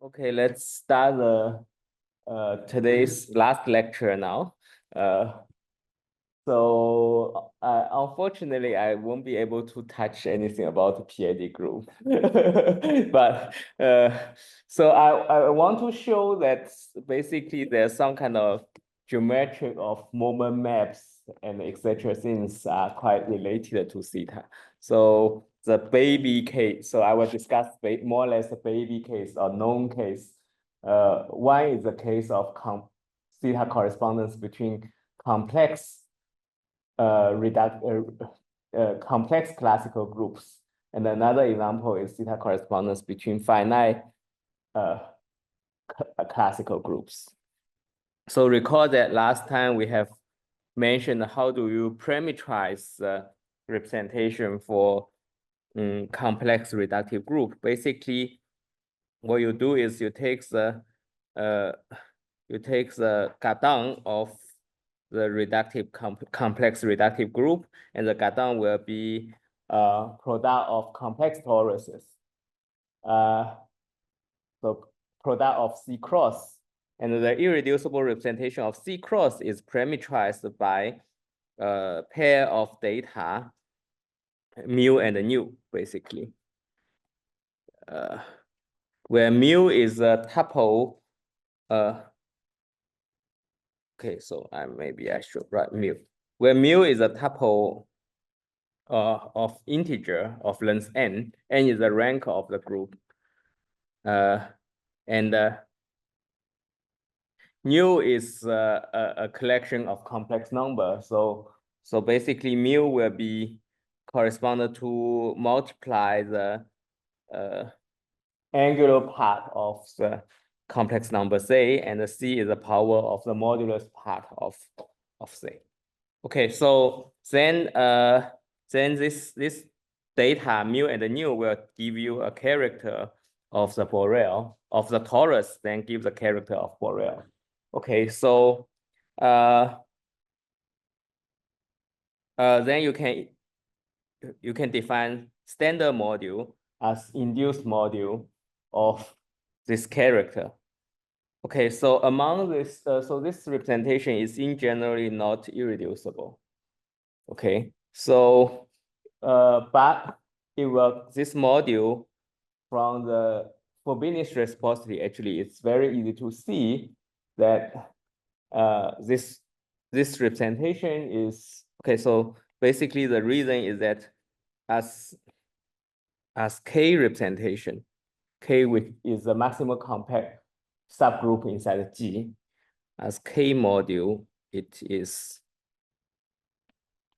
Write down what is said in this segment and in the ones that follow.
Okay, let's start the today's last lecture now. Unfortunately, I won't be able to touch anything about the PID group. But so I want to show that basically there's some kind of geometric of moment maps and etc. things are quite related to theta. So the baby case, so I will discuss more or less the baby case or known case. One is the case of theta correspondence between complex complex classical groups. And another example is theta correspondence between finite classical groups. So recall that last time we have mentioned how do you parameterize the representation for complex reductive group. Basically, what you do is you take the Gadang of the reductive complex reductive group, and the Gadang will be product of complex toruses. So product of C cross, and the irreducible representation of C cross is parameterized by a pair of data, mu and nu, basically. Where mu is a tuple. Okay, so maybe I should write mu. Where mu is a tuple of integer of length n is the rank of the group. Nu is a collection of complex numbers. So basically mu will be corresponded to multiply the angular part of the complex number C, and the C is the power of the modulus part of C. Okay, so then this data mu and nu will give you a character of the Borel of the torus, then give the character of Borel. Okay, so then you can define standard module as induced module of this character. Okay, so among this, so this representation is in generally not irreducible. Okay, so but it will this module from the Frobenius reciprocity, actually it's very easy to see that this representation is okay. So basically the reason is that as K representation, K which is the maximal compact subgroup inside G, as K module, it is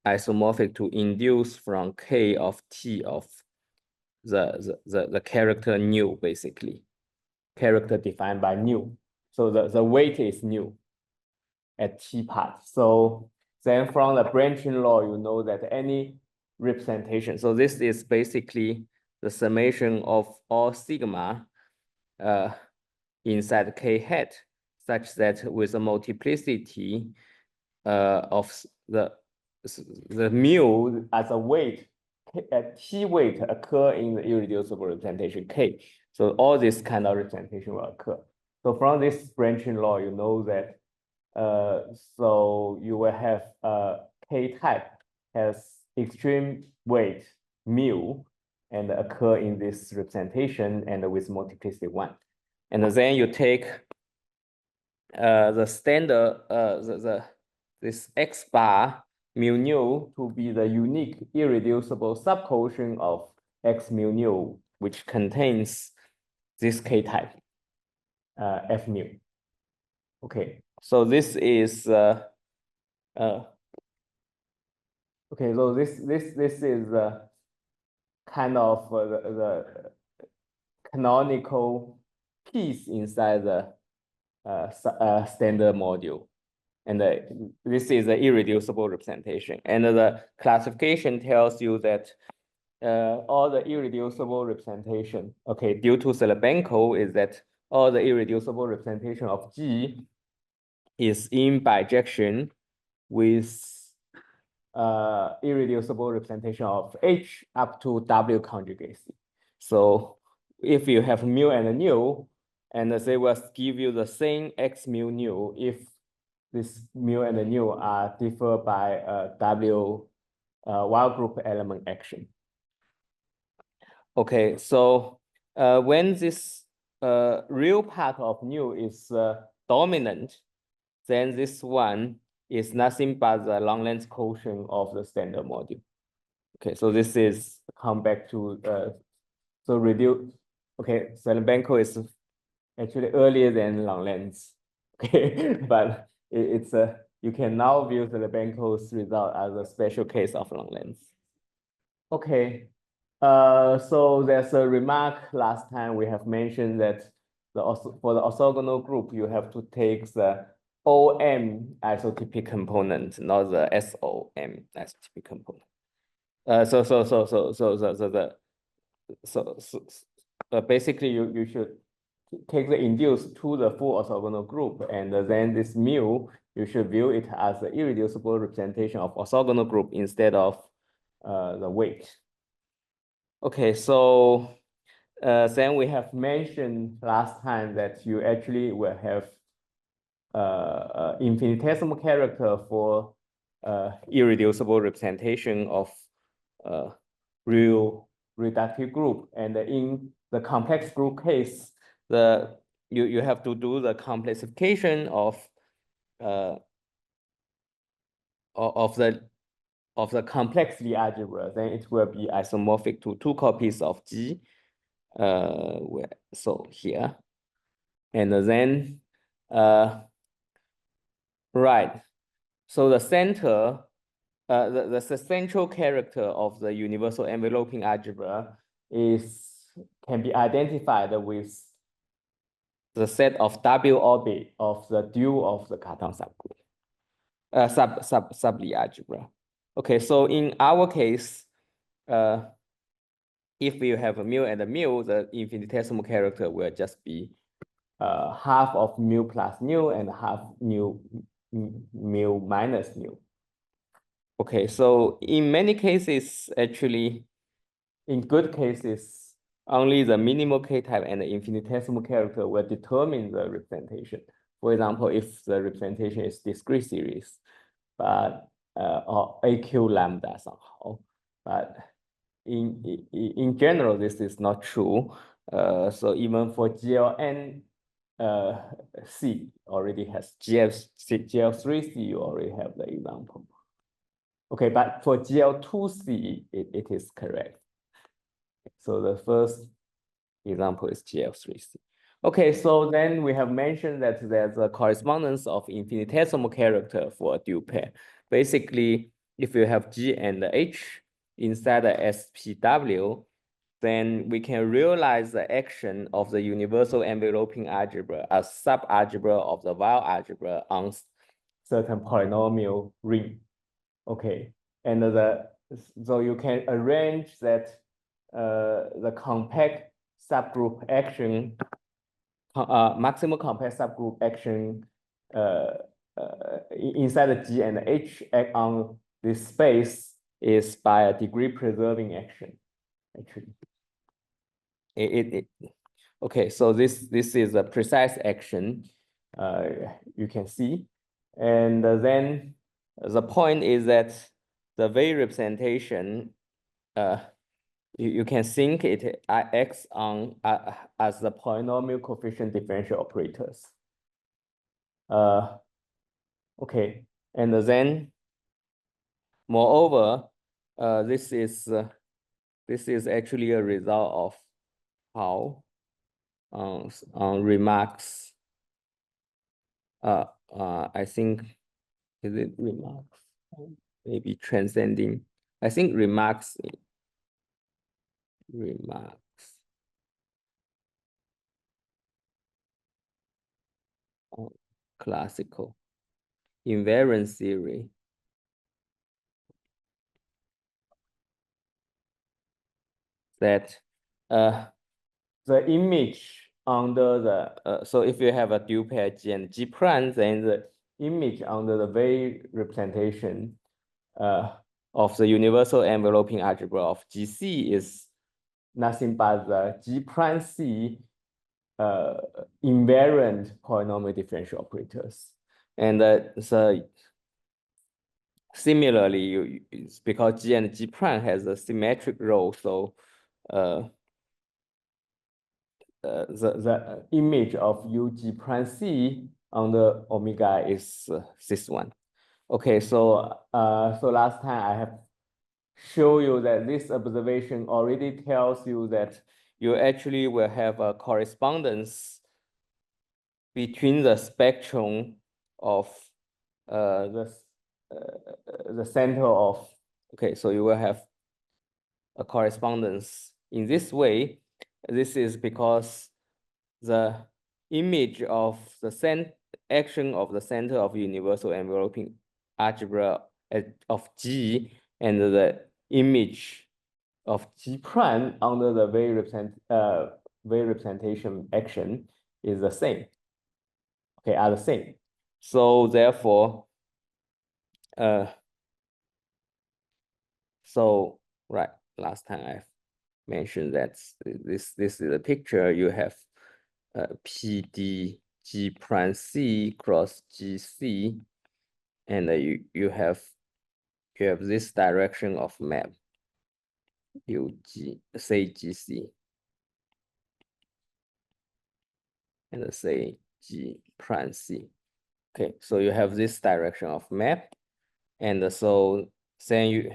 isomorphic to induce from K of T of the character nu, basically. Character defined by nu. So the weight is nu at T part. So then from the branching law, you know that any representation. So this is basically the summation of all sigma inside K hat, such that with a multiplicity of the mu as a weight, T weight occur in the irreducible representation K. So all this kind of representation will occur. So from this branching law, you know that so you will have K type has extreme weight mu and occur in this representation and with multiplicity 1. And then you take the standard this X bar mu nu to be the unique irreducible subquotient of X mu nu, which contains this K type F mu. Okay, so this is okay. So this is kind of the canonical piece inside the standard module, and this is an irreducible representation. And the classification tells you that all the irreducible representation, okay, due to Selebenko, is that all the irreducible representation of G is in bijection with irreducible representation of H up to W conjugacy. So if you have mu and nu, and they will give you the same x mu nu if this mu and the nu are differ by W wild group element action. Okay, so when this real part of nu is dominant, then this one is nothing but the long length quotient of the standard module. Okay, so this is come back to so reduce. Okay, Selebenko is actually earlier than long length. Okay, but it's a you can now view Selebenko's result as a special case of long length. Okay, so there's a remark last time we have mentioned that for the orthogonal group, you have to take the OM isotypic component, not the SOM isotypic component. Basically you should take the induced to the full orthogonal group, and then this mu, you should view it as the irreducible representation of orthogonal group instead of the weight. Okay, so then we have mentioned last time that you actually will have infinitesimal character for irreducible representation of real reductive group, and in the complex group case, you have to do the complexification of the complex Lie algebra. Then it will be isomorphic to two copies of G. So here, and then right. So the center, the central character of the universal enveloping algebra can be identified with the set of W orbit of the dual of the Cartan subgroup, sub Lie algebra. Okay, so in our case, if you have a mu and a mu, the infinitesimal character will just be half of mu plus nu and half mu minus nu. Okay, so in many cases, actually, in good cases, only the minimal k-type and the infinitesimal character will determine the representation. For example, if the representation is discrete series, but or AQ lambda somehow, but in general, this is not true. So even for GLN C already has GL3C, you already have the example. Okay, but for GL2C, it is correct. So the first example is GL3C. Okay, so then we have mentioned that there's a correspondence of infinitesimal character for a dual pair. Basically, if you have G and H inside the SPW, then we can realize the action of the universal enveloping algebra as subalgebra of the Weyl algebra on certain polynomial ring. Okay, and so you can arrange that the compact subgroup action, maximal compact subgroup action inside the G and H act on this space is by a degree preserving action, actually. Okay, so this is a precise action, you can see, and then the point is that the Weyl representation, you can think it acts on as the polynomial coefficient differential operators. Okay, and then moreover, this is actually a result of how remarks. I think, is it remarks? Maybe transcending. I think remarks. Classical invariance theory. That the image under the so if you have a dual pair G and G prime, then the image under the Weyl representation of the universal enveloping algebra of GC is nothing but the G prime C invariant polynomial differential operators. And so similarly, it's because G and G prime has a symmetric role, so the image of UG prime C on the omega is this one. Okay, so last time I have show you that this observation already tells you that you actually will have a correspondence between the spectrum of the center of, okay, so you will have a correspondence in this way. This is because the image of the action of the center of universal enveloping algebra of G and the image of G prime under the wave representation action is the same. Okay, are the same. So therefore, so right, last time I mentioned that this is the picture. You have PD G prime C cross GC, and you have this direction of map UG say GC and say G prime C. Okay, so you have this direction of map, and so then you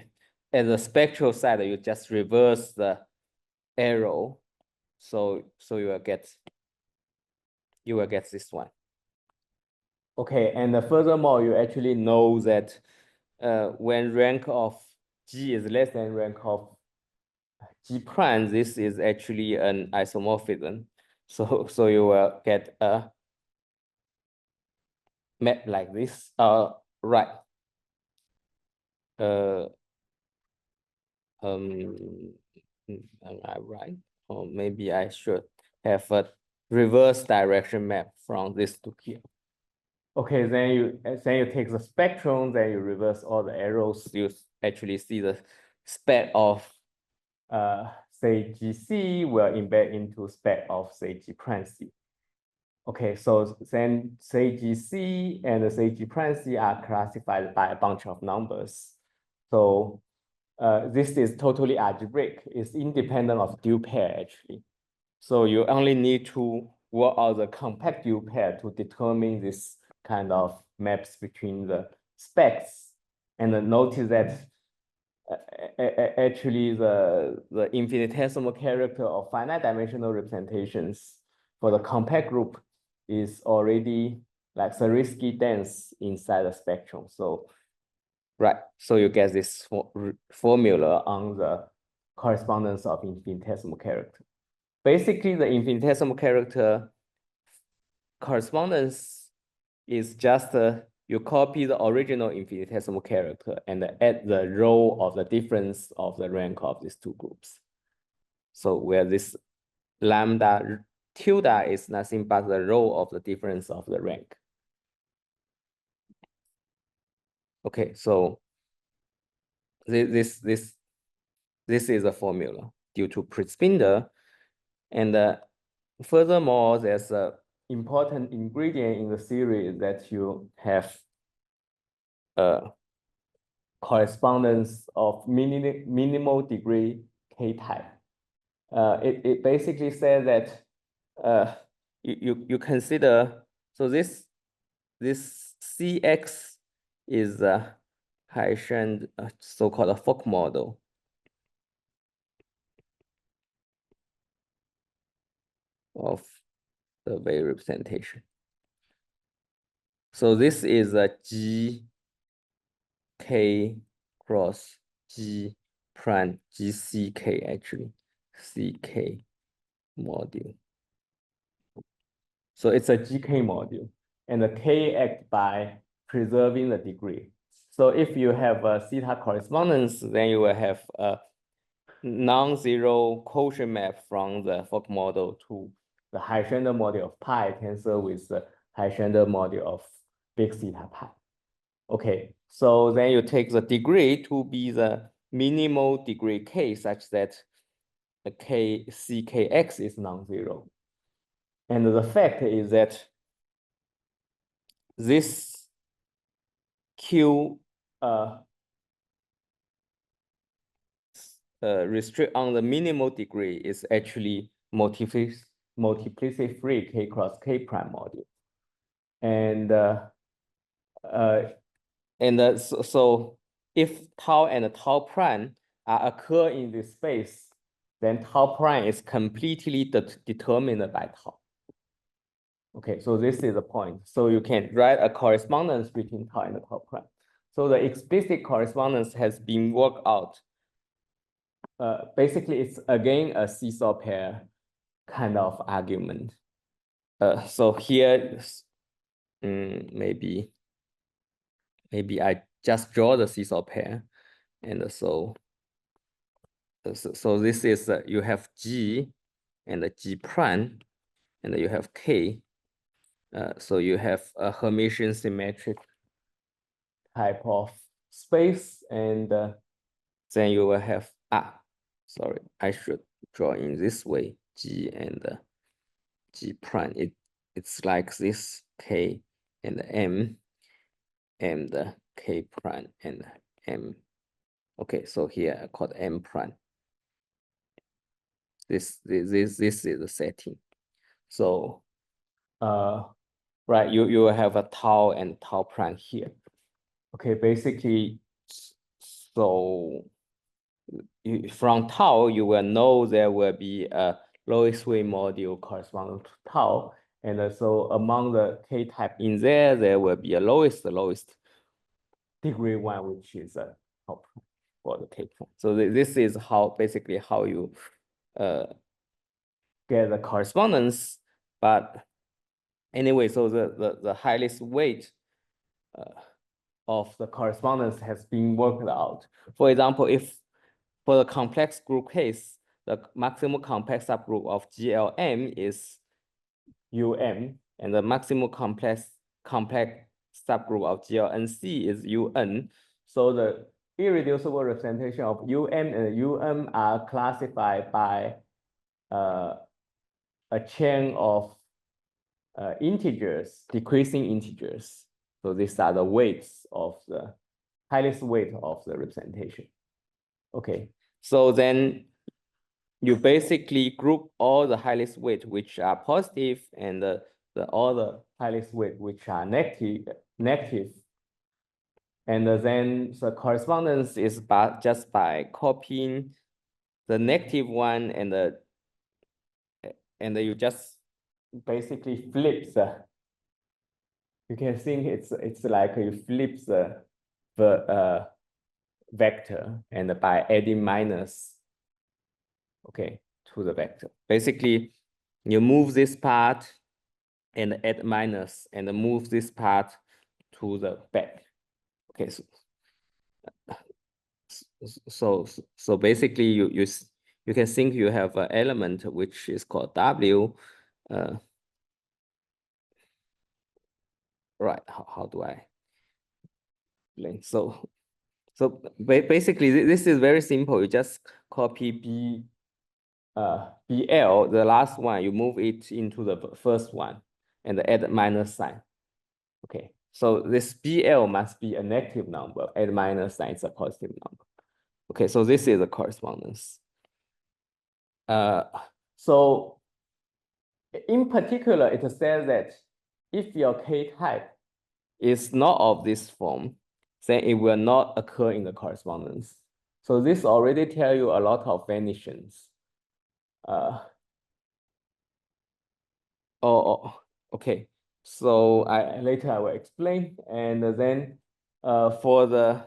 at the spectral side you just reverse the arrow, so you will get this one. Okay, and furthermore, you actually know that when rank of G is less than rank of G prime, this is actually an isomorphism. So you will get a map like this. Right. Am I right? Or maybe I should have a reverse direction map from this to here. Okay, then you take the spectrum, then you reverse all the arrows. You actually see the spec of say GC will embed into spec of say G prime C. Okay, so then say GC and say G prime C are classified by a bunch of numbers. So this is totally algebraic. It's independent of dual pair actually. So you only need to work out the compact dual pair to determine this kind of maps between the specs. And notice that actually the infinitesimal character of finite dimensional representations for the compact group is already like Zariski dense inside the spectrum. So right, so you get this formula on the correspondence of infinitesimal character. Basically, the infinitesimal character correspondence is just you copy the original infinitesimal character and add the row of the difference of the rank of these two groups. So where this lambda tilde is nothing but the row of the difference of the rank. Okay, so this is a formula due to Pritzbinder, and furthermore, there's a important ingredient in the theory that you have a correspondence of minimal degree K type. It basically says that you consider, so this CX is a Hessian so-called a Fock model. Of the wave representation. So this is a G K cross G prime GCK actually, CK module. So it's a GK module, and the K act by preserving the degree. So if you have a theta correspondence, then you will have a non-zero quotient map from the Fock model to the Hessian model of pi tensor with the Hessian model of big theta pi. Okay, so then you take the degree to be the minimal degree K such that the K CKX is non-zero. And the fact is that this Q restrict on the minimal degree is actually multiplicity free K cross K prime module. And so if tau and tau prime occur in this space, then tau prime is completely determined by tau. Okay, so this is the point. So you can write a correspondence between tau and tau prime. So the explicit correspondence has been worked out. Basically, it's again a seesaw pair kind of argument. So here, maybe I just draw the seesaw pair, and so this is you have G and G prime, and you have K. So you have a Hermitian symmetric type of space, and then you will have sorry, I should draw in this way, G and G prime. It's like this, K and M, and K prime and M. Okay, so here I call M prime. This is the setting. So right, you have a tau and tau prime here. Okay, basically, so from tau, you will know there will be a lowest weight module corresponding to tau. And so among the K type in there, there will be a lowest degree one, which is a tau prime for the K prime. So this is basically how you get the correspondence. But anyway, so the highest weight of the correspondence has been worked out. For example, if for the complex group case, the maximum complex subgroup of GLM is UM, and the maximum complex subgroup of GLNC is UN. So the irreducible representation of UM and UM are classified by a chain of integers, decreasing integers. So these are the weights of the highest weight of the representation. Okay, so then you basically group all the highest weight which are positive and all the highest weight which are negative. And then the correspondence is just by copying the negative one, and you just basically flip you can think it's like you flip the vector, and by adding minus, okay, to the vector. Basically, you move this part and add minus, and move this part to the back. Okay, so basically you can think you have an element which is called W. Right, how do I explain? So basically this is very simple. You just copy BL, the last one, you move it into the first one and add minus sign. Okay, so this BL must be a negative number, add minus sign is a positive number. Okay, so this is a correspondence. So in particular, it says that if your K type is not of this form, then it will not occur in the correspondence. So this already tell you a lot of vanishings. Okay. So later I will explain. And then for the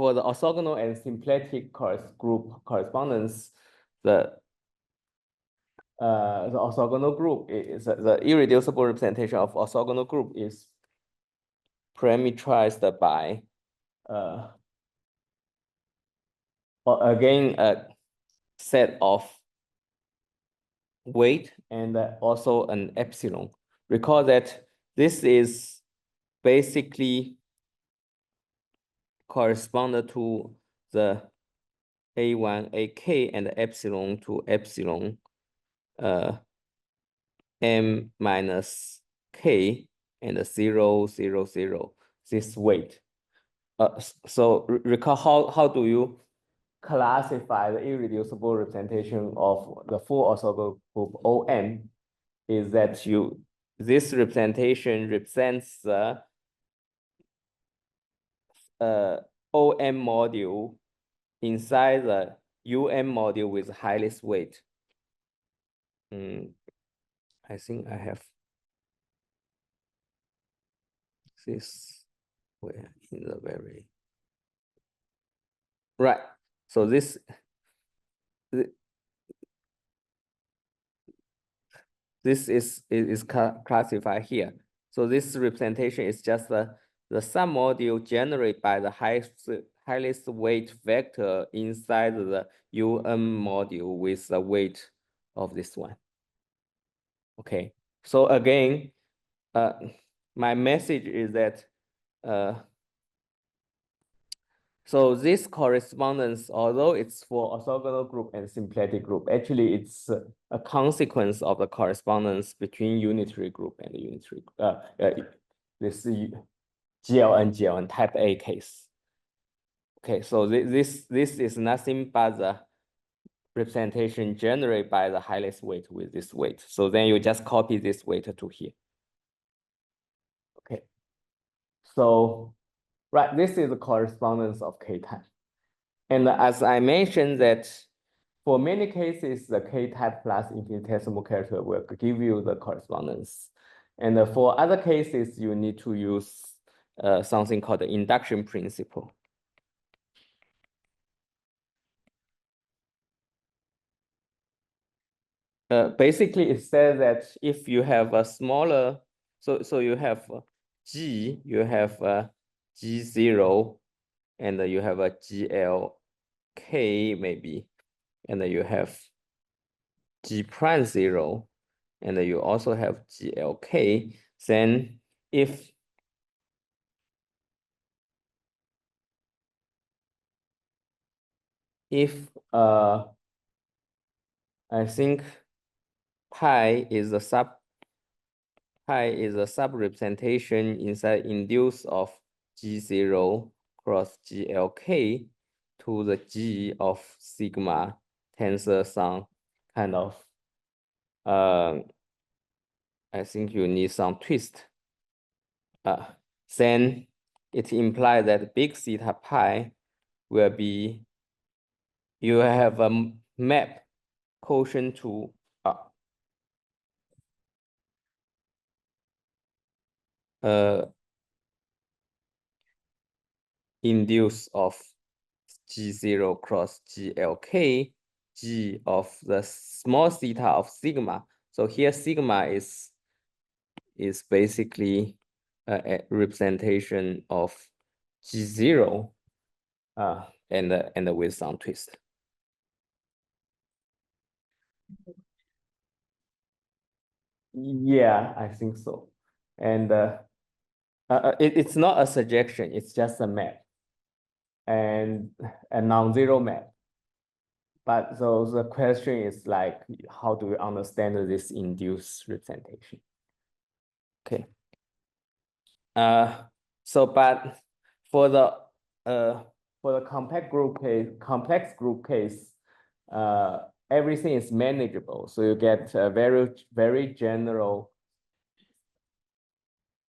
orthogonal and symplectic group correspondence, the orthogonal group is the irreducible representation of orthogonal group is parameterized by again a set of weight and also an epsilon. Recall that this is basically correspond to the A1, AK, and epsilon to epsilon m minus k and 0, 0, 0, this weight. So recall how do you classify the irreducible representation of the full orthogonal group OM? Is that this representation represents the OM module inside the UM module with highest weight. I think I have this where in the very right. So this is classified here. So this representation is just the sum module generated by the highest weight vector inside the UM module with the weight of this one. Okay, so again, my message is that so this correspondence, although it's for orthogonal group and symplectic group, actually it's a consequence of the correspondence between unitary group and unitary this GLN type A case. Okay, so this is nothing but the representation generated by the highest weight with this weight. So then you just copy this weight to here. Okay, so right, this is the correspondence of K-type. And as I mentioned that for many cases, the K-type plus infinitesimal character will give you the correspondence. And for other cases, you need to use something called the induction principle. Basically, it says that if you have a smaller, so you have G, you have G0, and you have a GLK maybe, and you have G prime 0, and you also have GLK, then if I think pi is a sub-representation inside induce of G0 cross GLK to the G of sigma tensor some kind of I think you need some twist. Then it implies that big theta pi will be, you have a map quotient to induce of G0 cross GLK, G of the small theta of sigma. So here sigma is basically a representation of G0 and with some twist. Yeah, I think so. And it's not a suggestion, it's just a map and a non-zero map. But so the question is like, how do we understand this induced representation? Okay. So but for the complex group case, everything is manageable. So you get a very general.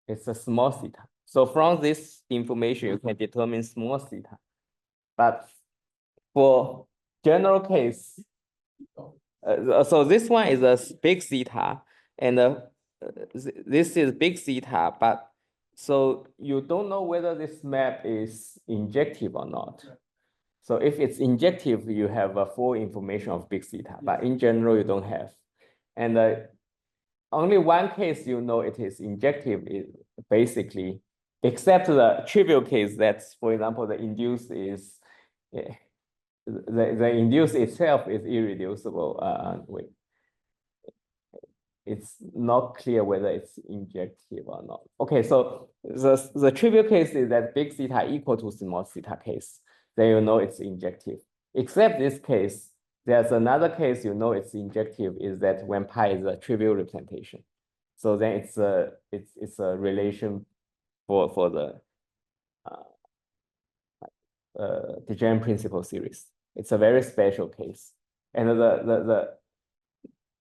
It's a small theta. So from this information, you can determine small theta. But for general case, so this one is a big theta, and this is big theta, but so you don't know whether this map is injective or not. So if it's injective, you have a full information of big theta, but in general, you don't have. And only one case you know it is injective is basically, except the trivial case that's, for example, the induced is, the induced itself is irreducible. Wait. It's not clear whether it's injective or not. Okay, so the trivial case is that big theta equal to small theta case. Then you know it's injective. Except this case, There's another case, you know, it's injective, is that when pi is a trivial representation. So then it's a relation for the degenerate principal series. It's a very special case. And the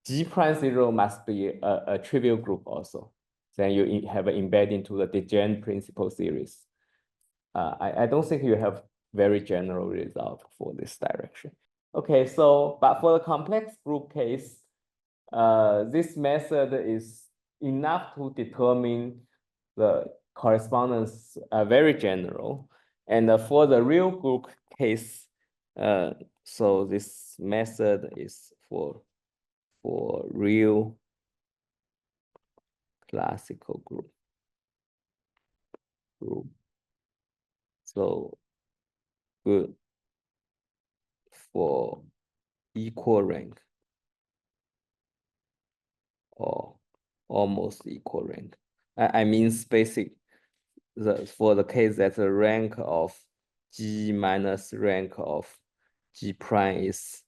G prime zero must be a trivial group also. Then you have an embed into the degenerate principal series. I don't think you have very general result for this direction. Okay, so but for the complex group case, this method is enough to determine the correspondence very general. And for the real group case, so this method is for real classical group. So good for equal rank or almost equal rank. I mean basic for the case that the rank of G minus rank of G prime is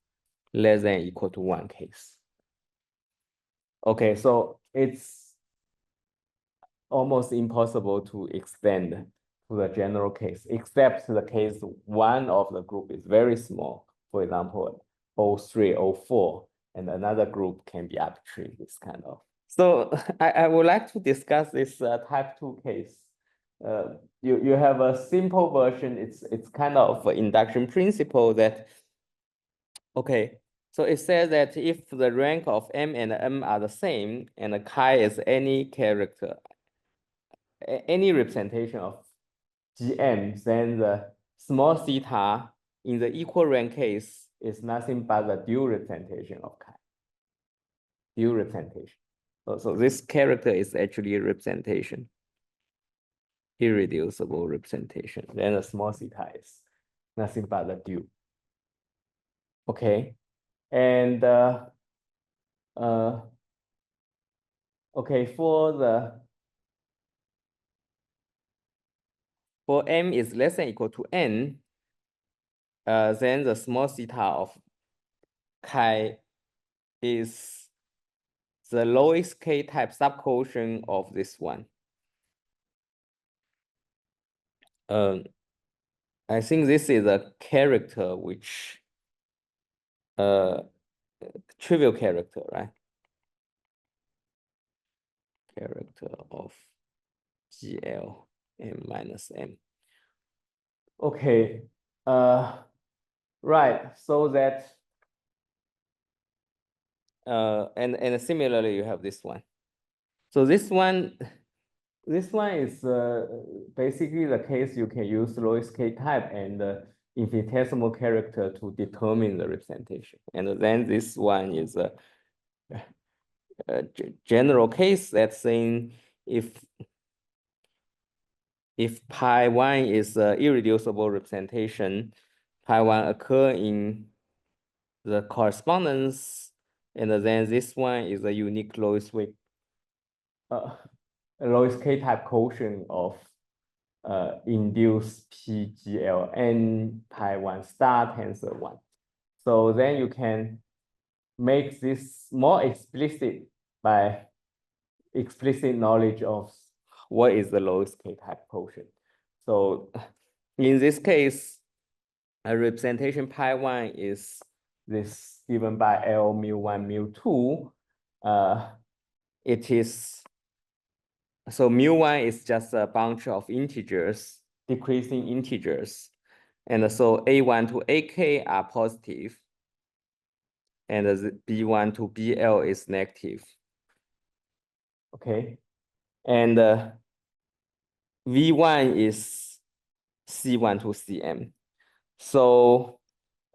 less than or equal to 1 case. Okay, so it's almost impossible to extend to the general case, except the case one of the group is very small. For example, O3, O4, and another group can be arbitrary, this kind of. So I would like to discuss this type 2 case. You have a simple version. It's kind of an induction principle that, okay, so it says that if the rank of M and M are the same, and the chi is any character, any representation of Gm, then the small theta in the equal rank case is nothing but the dual representation of chi. Dual representation. So this character is actually a representation, irreducible representation. Then the small theta is nothing but the dual. Okay, and okay, for M is less than or equal to N, then the small theta of chi is the lowest K-type subquotient of this one. I think this is a character which trivial character, right? Character of GL M minus M. Okay, right. So that and similarly you have this one. So this one is basically the case you can use lowest K type and infinitesimal character to determine the representation. And then this one is a general case that's saying if pi 1 is an irreducible representation, pi 1 occur in the correspondence, and then this one is a unique lowest weight, lowest K-type quotient of induced PGL n pi 1 star tensor 1. So then you can make this more explicit by explicit knowledge of what is the lowest K-type quotient. So in this case, a representation pi 1 is this given by L mu1, mu2. It is, so mu1 is just a bunch of integers, decreasing integers. And so A1 to AK are positive, and the B1 to BL is negative. Okay, and V1 is C1 to CM. So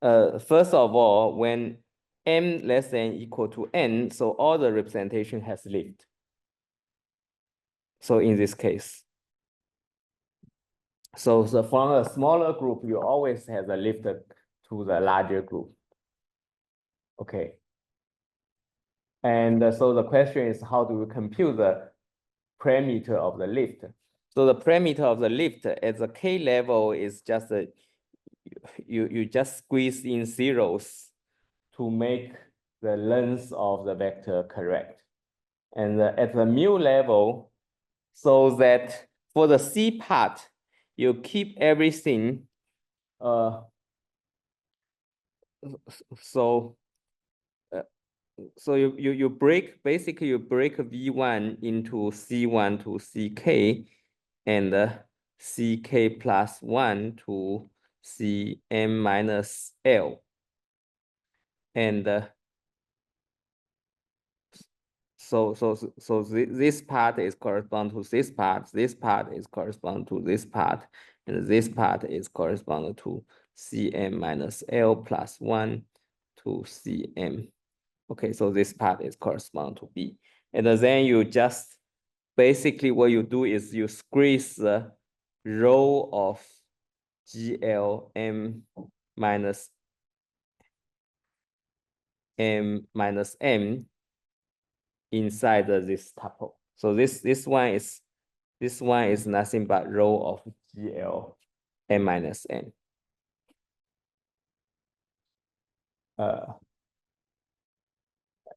first of all, when M less than or equal to N, so all the representation has lift. So in this case, so from a smaller group, you always have a lift to the larger group. Okay. And so the question is, how do we compute the parameter of the lift? So the parameter of the lift at the K level is just you just squeeze in zeros to make the length of the vector correct. And at the mu level, so that for the C part, you keep everything. So you break, basically you break V1 into C1 to CK and CK plus 1 to Cm minus L. And so this part is correspond to this part is correspond to this part, and this part is correspond to Cm minus L plus 1 to Cm. Okay, so this part is correspond to B. And then you just, basically what you do is you squeeze the row of GLM minus M minus M inside this tuple. So this one is nothing but row of GL M minus M.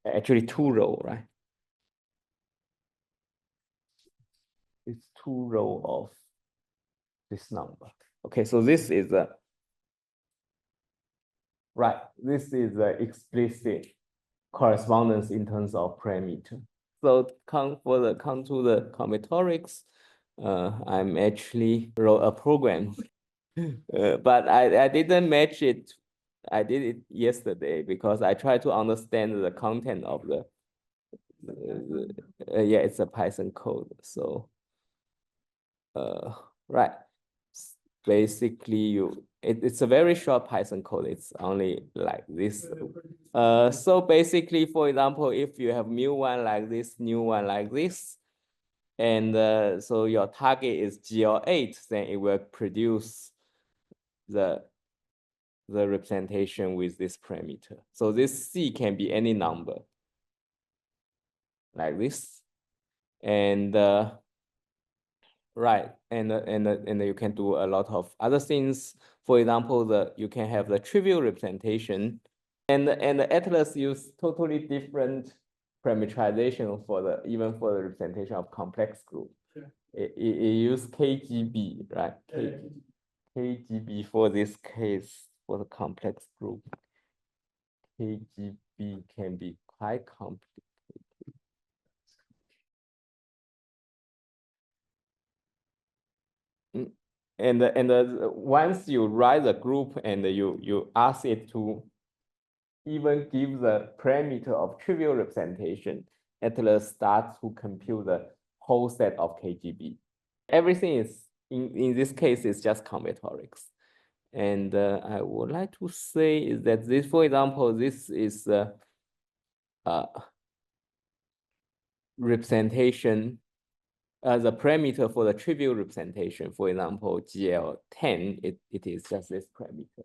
Actually 2 row, right? It's 2 row of this number. Okay, so this is right. This is explicit correspondence in terms of parameter. So come to the combinatorics, I'm actually wrote a program, but I didn't match it. I did it yesterday because I tried to understand the content of the yeah, it's a Python code. So right, basically it's a very short Python code. It's only like this. So basically, for example, if you have mu1 like this, nu1 like this, and so your target is GL8, then it will produce the representation with this parameter. So this C can be any number like this, and right, and you can do a lot of other things. For example, you can have the trivial representation, and the Atlas use totally different parameterization for even for the representation of complex group. Sure. It use KGB, right? KGB for this case for the complex group. KGB can be quite complicated. And once you write the group and you ask it to even give the parameter of trivial representation, Atlas starts to compute the whole set of KGB. Everything is in this case is just combinatorics. And I would like to say is that this, for example, this is representation, the parameter for the trivial representation, for example, GL10, it is just this parameter.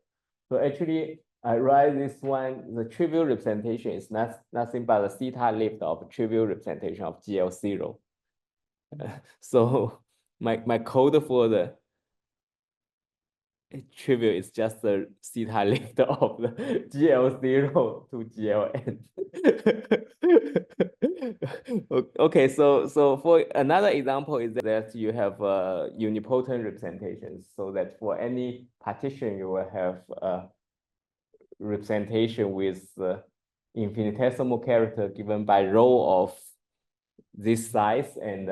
So actually, I write this one, the trivial representation is nothing but the theta lift of trivial representation of GL0. So my code for the trivial is just the theta lift of the GL0 to GLN. Okay, so for another example is that you have unipotent representations, so that for any partition you will have representation with infinitesimal character given by row of this size and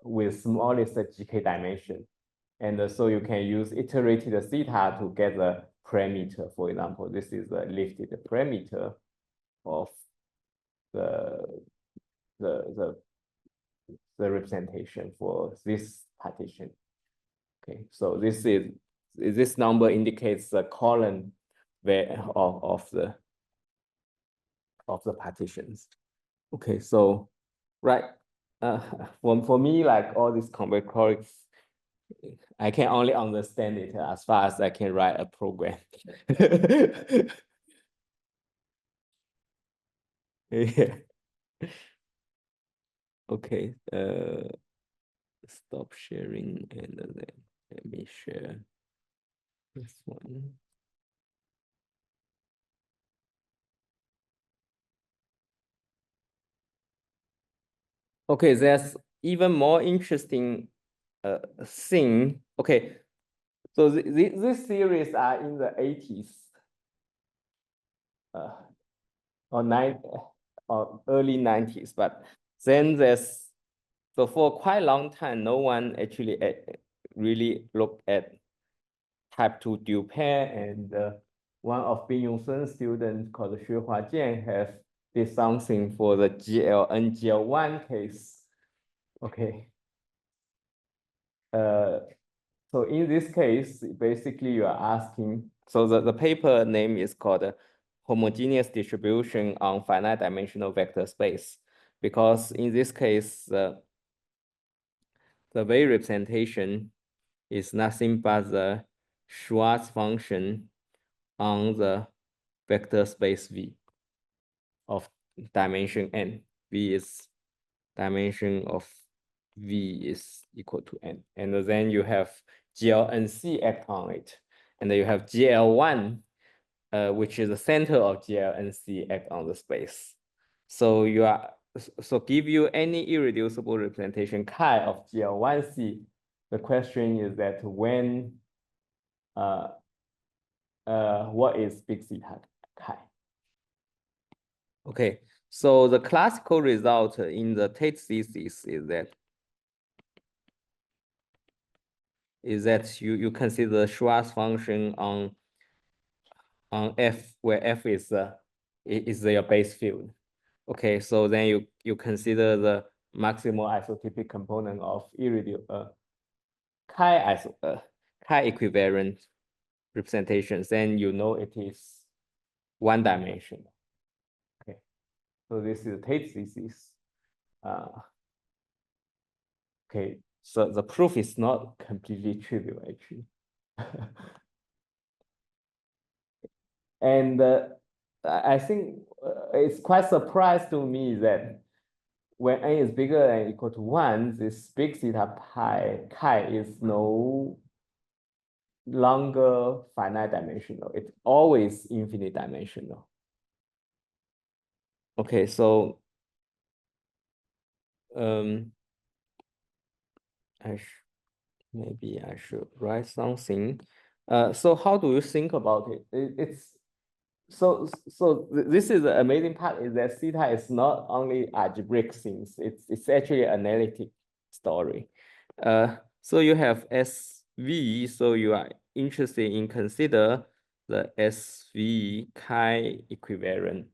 with smallest GK dimension. And so you can use iterated theta to get the parameter. For example, this is the lifted parameter of the representation for this partition. Okay, so this number indicates the column of the partitions. Okay, so right, for me, like all these combinatorics, I can only understand it as far as I can write a program. Yeah. Okay, stop sharing and then let me share this one. Okay, there's even more interesting thing. Okay, so these theories are in the 80s or early 90s, but then so for quite a long time, no one actually really looked at type 2 dual pair, and one of Bin Yongsen's students called Xue Huajian have did something for the GLN GL1 case. Okay. So in this case, basically you are asking, so the paper name is called Homogeneous Distribution on Finite Dimensional Vector Space, because in this case, the wave representation is nothing but the Schwartz function on the vector space V of dimension n. V is dimension of V is equal to n. And then you have GLNC act on it. And then you have GL1, which is the center of GLNC act on the space. So give you any irreducible representation chi of GL1C. The question is that when what is big theta chi? Okay, so the classical result in the Tate thesis is that you consider the Schwartz function on F, where F is your base field. Okay, so then you consider the maximal isotypic component of chi equivalent representations, then you know it is one dimensional. Okay, so this is Tate thesis. Okay, so the proof is not completely trivial, actually. And I think it's quite surprised to me that when n is bigger than or equal to 1, this big theta pi chi is no longer finite dimensional. It's always infinite dimensional. Okay, so maybe I should write something. So how do you think about it? So this is the amazing part, is that theta is not only algebraic things, it's actually an analytic story. So you have SV, so you are interested in consider the SV chi equivalent.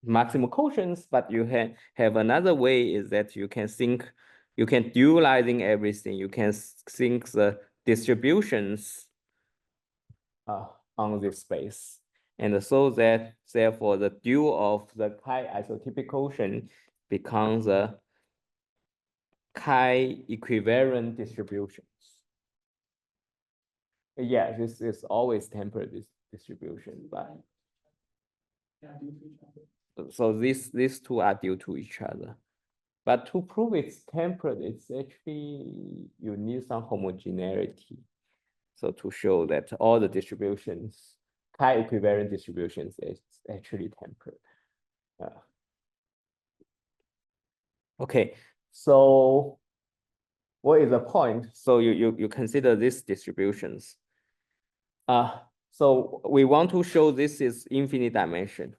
Maximal quotients, but you have another way, is that you can dualizing everything. You can think the distributions on this space. And so that therefore the dual of the chi isotypic quotient becomes a chi equivalent distributions. Yeah, this is always tempered distribution, but so these two are due to each other. But to prove it's tempered, it's actually, you need some homogeneity. So to show that all the distributions, chi equivalent distributions, is actually tempered. Okay, so what is the point? So you consider these distributions. So we want to show this is infinite dimension.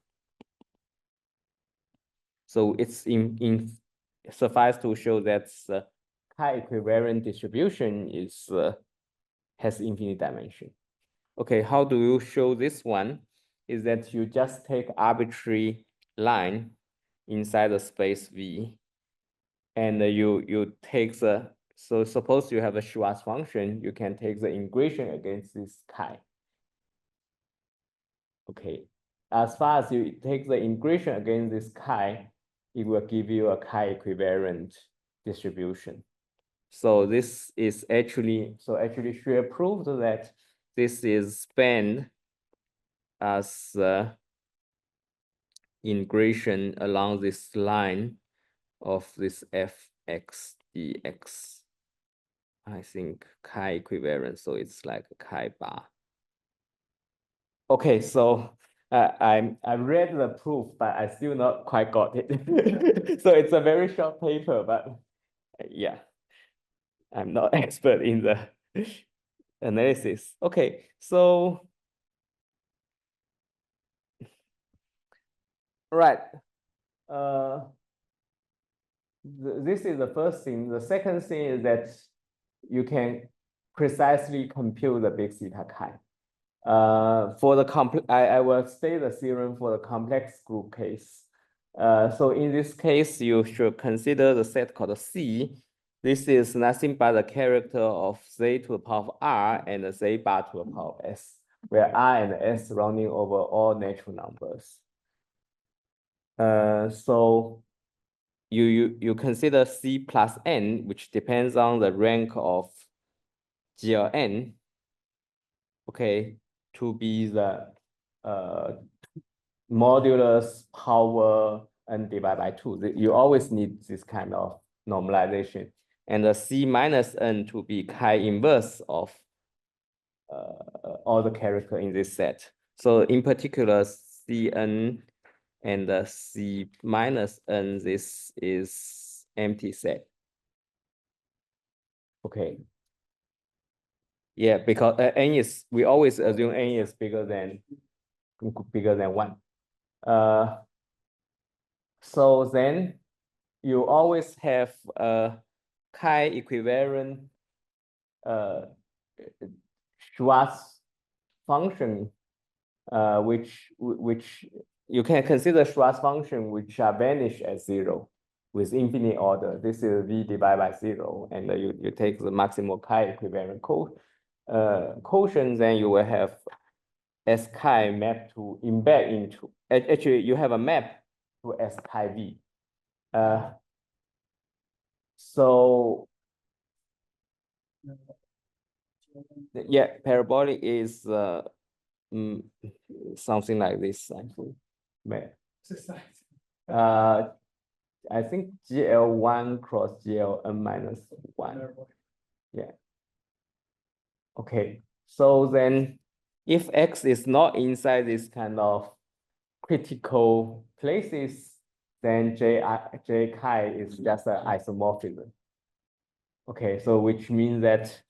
So it's suffice to show that chi equivalent distribution has infinite dimension. Okay, how do you show this one? Is that you just take arbitrary line inside the space V, and you take so suppose you have a Schwartz function, you can take the integration against this chi. Okay, as far as you take the integration against this chi, it will give you a chi equivalent distribution. So this is actually Xue proved that this is spanned as integration along this line of this fx dx. I think chi equivalent, so it's like chi bar. Okay, so I read the proof, but I still not quite got it. So it's a very short paper, but yeah, I'm not expert in the analysis. Okay, so right. This is the first thing. The second thing is that you can precisely compute the big theta chi. For the I will state the theorem for the complex group case. So in this case, you should consider the set called C. This is nothing but the character of Z to the power of R and Z bar to the power of S, where R and S rounding over all natural numbers. So you consider C plus N, which depends on the rank of GLN, okay, to be the modulus power n divided by 2. You always need this kind of normalization. And the C minus n to be chi inverse of all the character in this set. So in particular, Cn and the C minus n, this is empty set. Okay. Yeah, because n is, we always assume n is bigger than 1. So then you always have a chi equivalent Schwarz function, which you can consider Schwarz function which are vanished at 0 with infinite order. This is v divided by 0, and you take the maximal chi equivalent quotient, then you will have S chi map to embed into. Actually, you have a map to S chi v. So yeah, parabolic is something like this. I think GL1 cross GLN minus 1. Yeah. Okay. So then if X is not inside this kind of critical places, then J chi is just an isomorphism. Okay, so which means that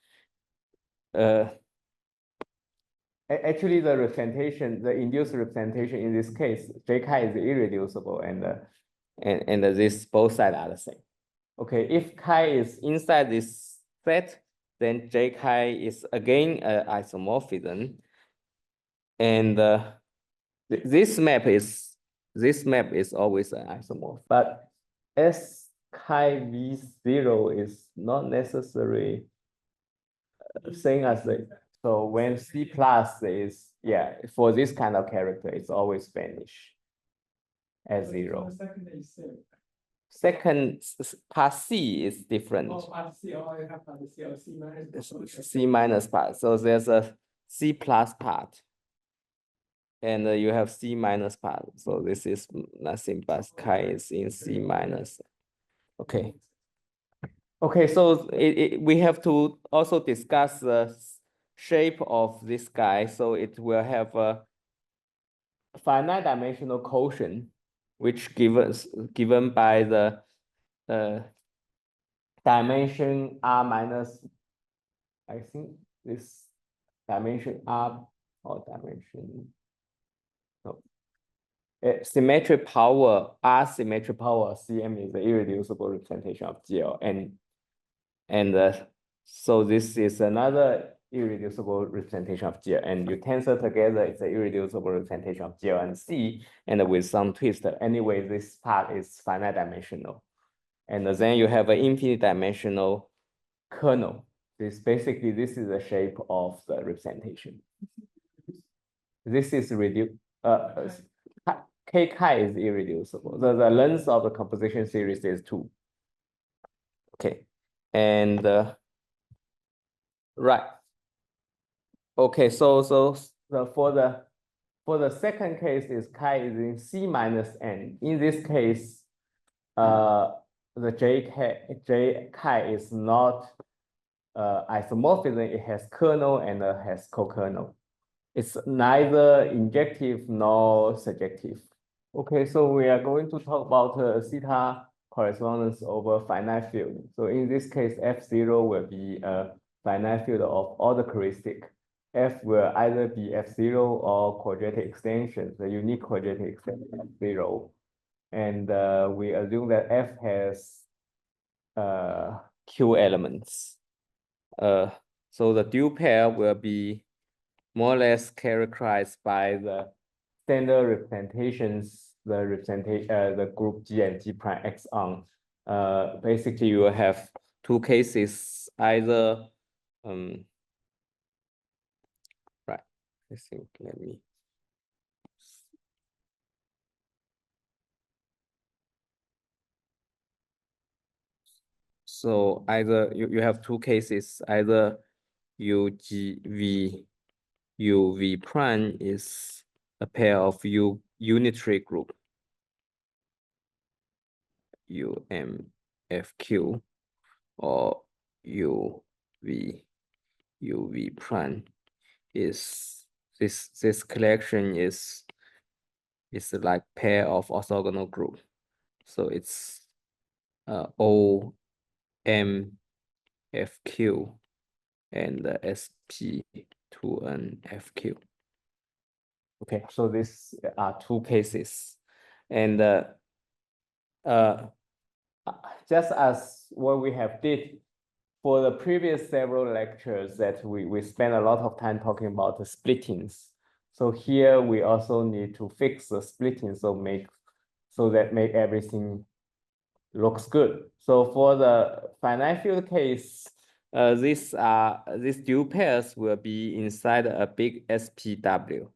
actually the representation, the induced representation in this case, J chi is irreducible, and this both sides are the same. Okay, if chi is inside this set, then J chi is again an isomorphism, and this map is always an isomorph, but S chi v0 is not necessarily same as the, so when C plus is, yeah, for this kind of character, it's always vanish at 0. Second part C is different. Oh, part C, oh, you have part C, or C minus. C minus part. So there's a C plus part, and you have C minus part. So this is nothing but chi is in C minus. Okay. Okay, so we have to also discuss the shape of this guy. So it will have a finite dimensional quotient, which given by the dimension R minus, I think this dimension R or dimension, no. Symmetric power, R symmetric power Cm is the irreducible representation of GL. And so this is another irreducible representation of GL, and you tensor together, it's an irreducible representation of GL and C, and with some twist. Anyway, this part is finite dimensional. And then you have an infinite dimensional kernel. This basically, this is the shape of the representation. This is K chi is irreducible. The length of the composition series is 2. Okay, and right. Okay, so for the second case is chi is in C minus n. In this case, the J chi is not isomorphism. It has kernel and has co-kernel. it's neither injective nor surjective. Okay, so we are going to talk about theta correspondence over finite field. So in this case, F0 will be a finite field of all the characteristic. F will either be F0 or quadratic extension, the unique quadratic extension F0. And we assume that F has Q elements. So the dual pair will be more or less characterized by the standard representations, the group G and G prime X on. Basically, you will have two cases, either right. I think let me. So either you have two cases, either UV prime is a pair of unitary group UMFQ, or UV prime is this collection is like pair of orthogonal group. So it's OMFQ and SP2NFQ. Okay, so these are two cases. And just as what we have did for the previous several lectures, that we spent a lot of time talking about the splittings. So here we also need to fix the splitting, so that make everything looks good. So for the finite field case, these dual pairs will be inside a big SPW.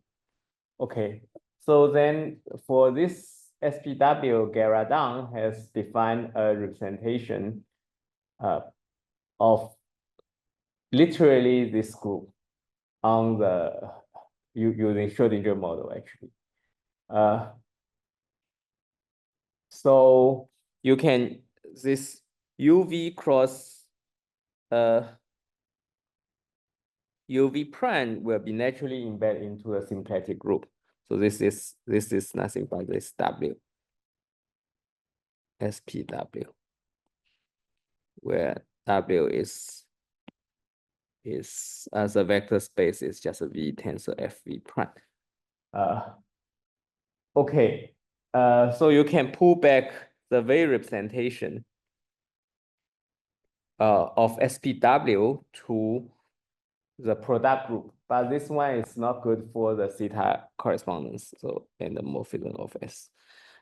Okay, so then for this SPW, Gerardin has defined a representation of literally this group on the using Schrodinger model actually. So you can this UV cross UV prime will be naturally embedded into a symplectic group. So this is nothing but this W, SPW, where W is as a vector space is just a V tensor FV prime. Okay, so you can pull back the wave representation of SPW to the product group, but this one is not good for the theta correspondence, so and the morphism of S.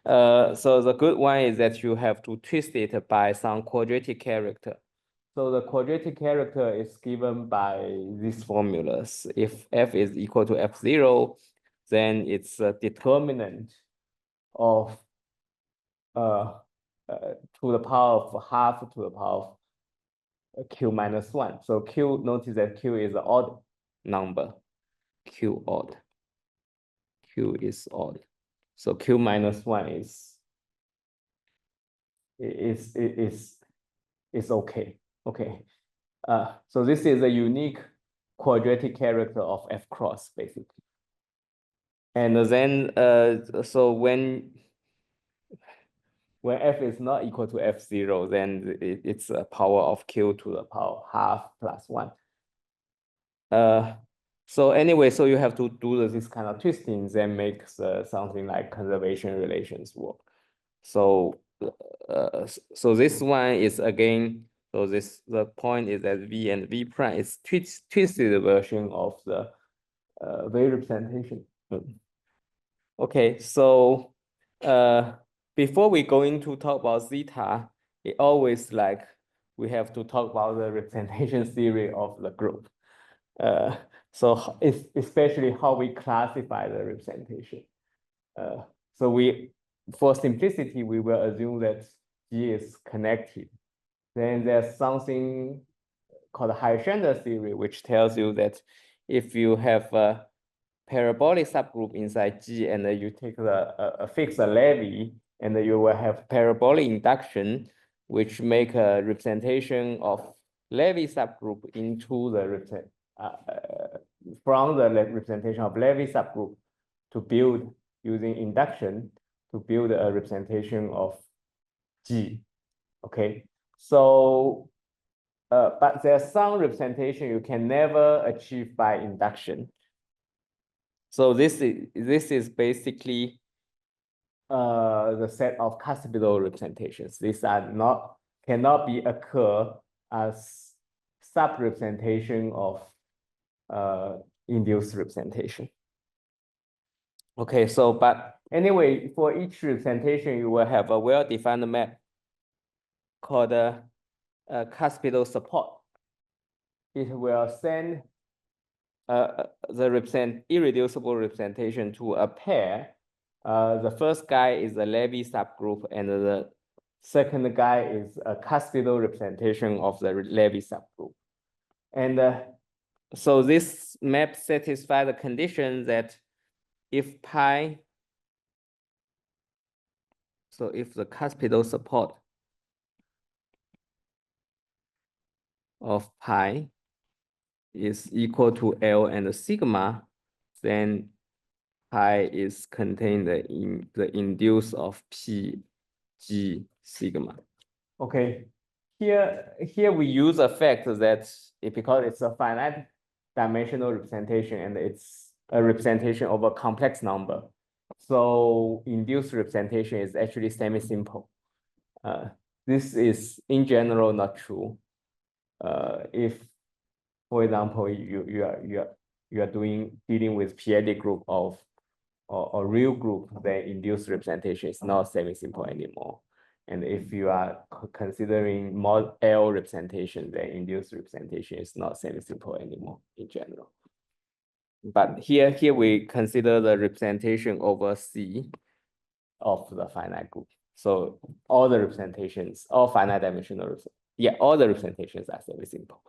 So the good one is that you have to twist it by some quadratic character. So the quadratic character is given by these formulas. If F is equal to F0, then it's a determinant of to the power of half to the power of Q minus 1. So Q, notice that Q is an odd number. Q odd. Q is odd. So Q minus 1 is okay. Okay. So this is a unique quadratic character of F cross, basically. And then so when F is not equal to F0, then it's a power of Q to the power half plus 1. So anyway, so you have to do this kind of twisting, then makes something like conservation relations work. So so this one is again, so the point is that V and V prime is twisted version of the wave representation. Okay, so before we go into talk about zeta, it always like we have to talk about the representation theory of the group. So it's especially how we classify the representation. So for simplicity, we will assume that G is connected. Then there's something called Higher-Schendel theory, which tells you that if you have a parabolic subgroup inside G and you take a fixed levy, and you will have parabolic induction, which make a representation of levy subgroup into the from the representation of Levy subgroup to build using induction to build a representation of G. Okay, so but there's some representation you can never achieve by induction. So this is basically the set of cuspidal representations. These are cannot be occur as sub-representation of induced representation. Okay, so but anyway, for each representation, you will have a well-defined map called cuspidal support. It will send the irreducible representation to a pair. The first guy is a Levy subgroup, and the second guy is a cuspidal representation of the Levy subgroup. And so this map satisfies the condition that if pi, so if the cuspidal support of pi is equal to L and sigma, then pi is contained in the induce of P G sigma. Okay, here we use a fact that because it's a finite dimensional representation and it's a representation of a complex number, so induced representation is actually semi-simple. This is in general not true. If, for example, you are dealing with periodic group of or real group, then induced representation is not semi-simple anymore. And if you are considering mod L representation, then induced representation is not semi-simple anymore in general. But here we consider the representation over C of the finite group. So all the representations, all finite dimensional, all the representations are semi-simple.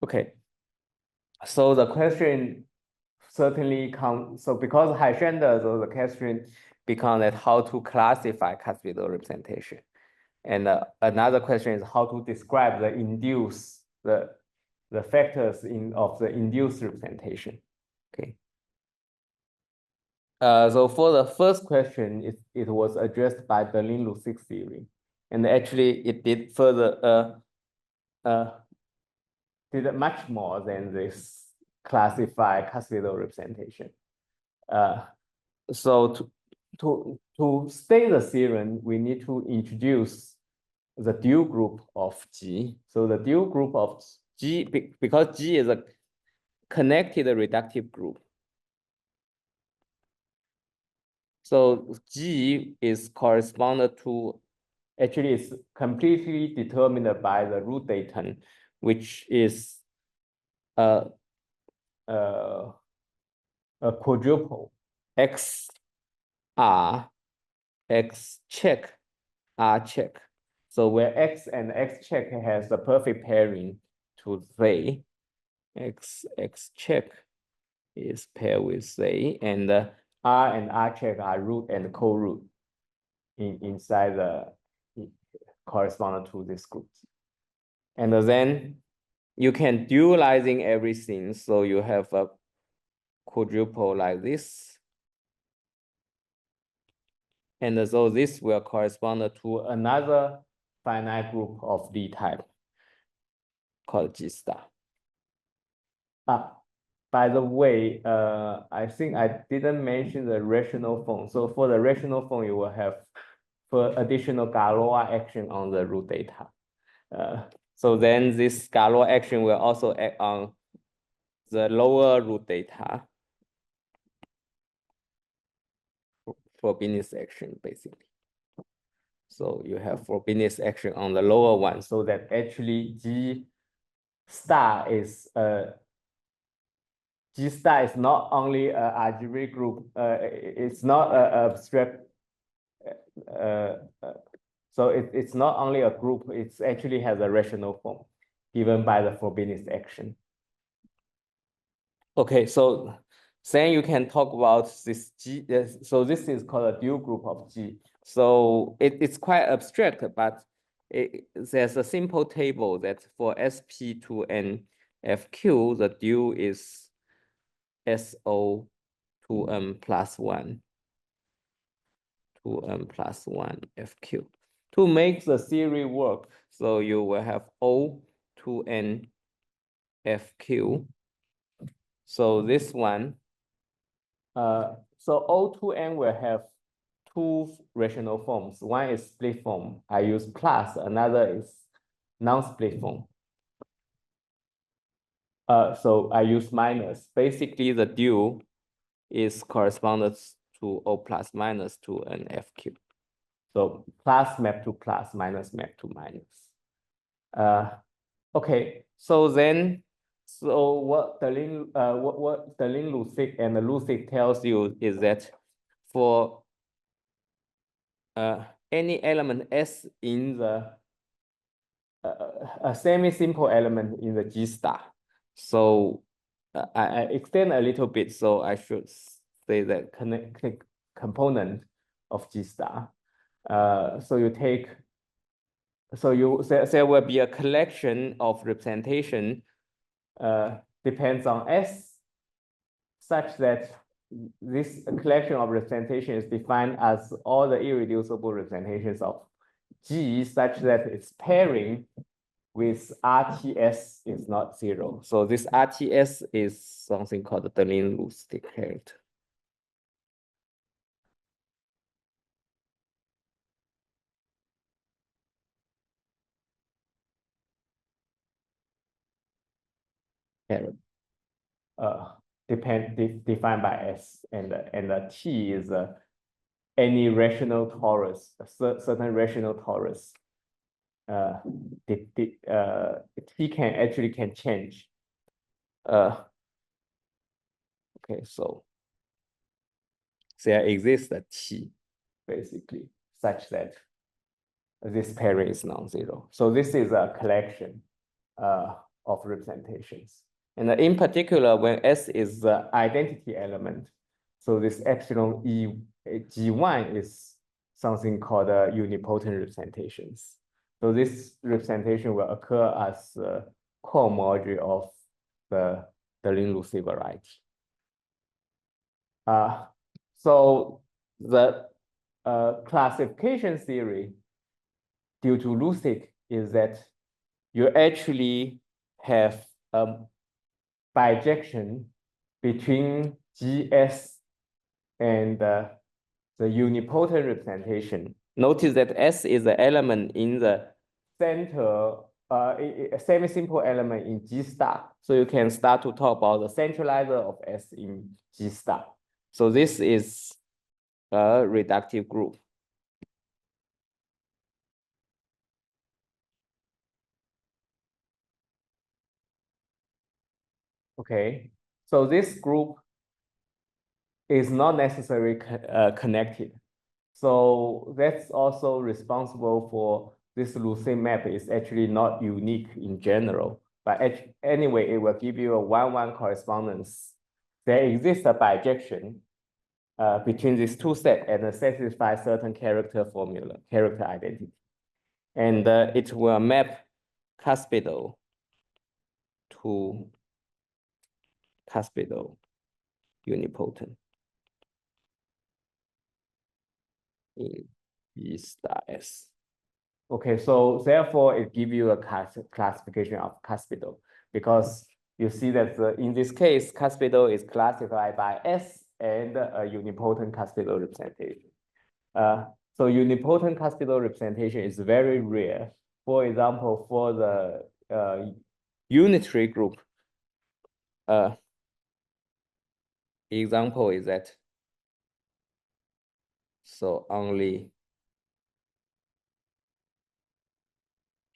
Okay. So the question certainly comes, so because Haishender, so the question becomes that how to classify cuspidal representation. And another question is how to describe the induced, the factors of the induced representation. Okay. So for the first question, it was addressed by Berlin-Lussig theory. And actually it did further, did much more than this classify cuspidal representation. So to state the theorem, we need to introduce the dual group of G. So the dual group of G, because G is a connected reductive group. So G is corresponded to, actually it's completely determined by the root datum, which is a quadruple X R X check R check. So where X and X check has the perfect pairing to Z, X check is paired with Z, and R and R check are root and co-root inside the corresponding to this group. And then you can dualizing everything, so you have a quadruple like this. And so this will correspond to another finite group of D type called G star. By the way, I think I didn't mention the rational form. So for the rational form, you will have for additional Galois action on the root data. So then this Galois action will also act on the lower root data Frobenius action, basically. So you have Frobenius action on the lower one, so that actually G star is not only an algebraic group, it's not an abstract, so it's not only a group, it actually has a rational form given by the Frobenius action. Okay, so then you can talk about this G, so this is called a dual group of G. So it's quite abstract, but there's a simple table that for SP2 and FQ, the due is SO2n plus 1. 2n plus 1 FQ. To make the theory work, so you will have O2n FQ. So this one, so O2n will have two rational forms. One is split form. I use plus, another is non-split form. So I use minus. Basically, the due is corresponds to O plus minus to an FQ. So plus map to plus, minus map to minus. Okay, so then, so what Deligne-Lucid and Lucid tells you is that for any element S in the a semi-simple element in the G star. So I extend a little bit, so I should say that component of G star. So you take, so there will be a collection of representation depends on S, such that this collection of representation is defined as all the irreducible representations of G, such that its pairing with RTS is not zero. So this RTS is something called the Deligne-Lucid character. Defined by S, and the T is any rational torus, a certain rational torus. T can change. Okay, so there exists a T basically such that this pairing is non-zero. So this is a collection of representations. And in particular, when S is the identity element, so this epsilon E G1 is something called unipotent representations. So this representation will occur as the core module of the Deligne-Lucid variety. So the classification theory due to Lucid is that you actually have a bijection between GS and the unipotent representation. Notice that S is the element in the center, a semi-simple element in G star. So you can start to talk about the centralizer of S in G star. So this is a reductive group. Okay, so this group is not necessarily connected. So that's also responsible for this Lucid map is actually not unique in general. But anyway, it will give you a 1-1 correspondence. There exists a bijection between these two sets and satisfy certain character formula, character identity. And it will map cuspidal to cuspidal unipotent in G star S. Okay, so therefore it gives you a classification of cuspidal, because you see that in this case, cuspidal is classified by S and a unipotent cuspidal representation. So unipotent cuspidal representation is very rare. For example, for the unitary group, example is that, so only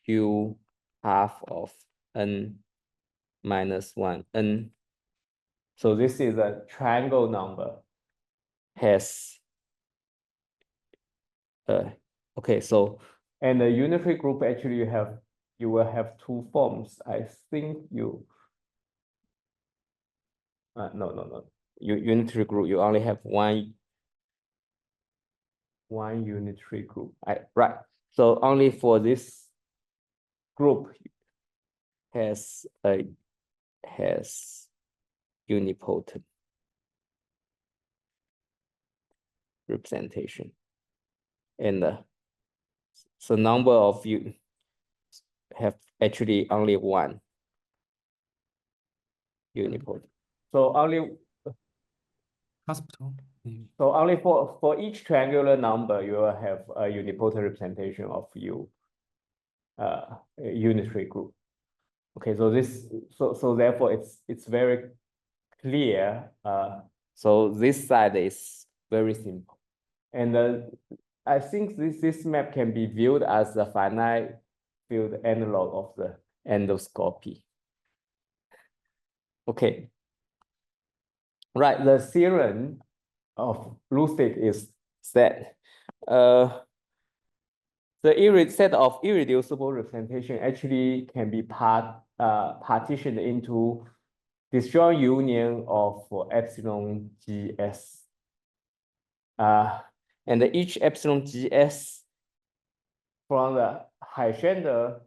Q half of N minus 1, N. So this is a triangle number, has, okay, so, and the unitary group, actually you will have two forms. I think you, no. Unitary group, you only have one unitary group. Right. So only for this group has a has unipotent representation. And so number of you have actually only one unipotent. So only hospital. so only for each triangular number, you will have a unipotent representation of U, unitary group. Okay, so this so therefore it's very clear. So this side is very simple, and I think this map can be viewed as a finite field analog of the endoscopy. Okay, right. The theorem of Lucid is that the set of irreducible representation actually can be partitioned into disjoint union of epsilon GS. And each epsilon GS from the High-Shander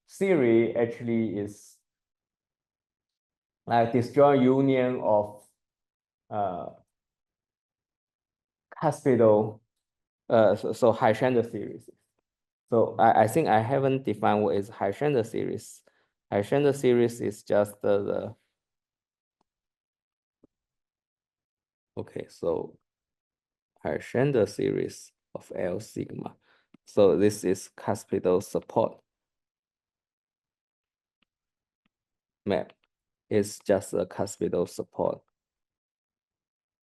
theory actually is like disjoint union of Caspidal, so High-Shander series. So I think I haven't defined what is High-Shander series. High-Shander series is just the okay, so High-Shander series of L sigma. So this is Caspidal support map. It's just a Caspidal support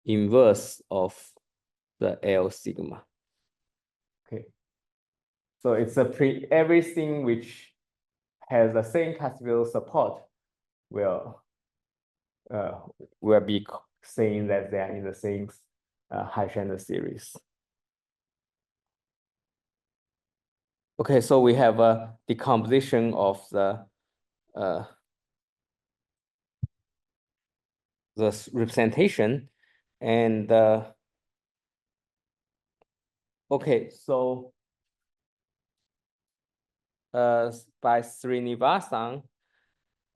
inverse of the L sigma. Okay. So it's everything which has the same Caspidal support will be saying that they are in the same High-Shander series. Okay, so we have a decomposition of the representation, and okay, so by Srinivasan,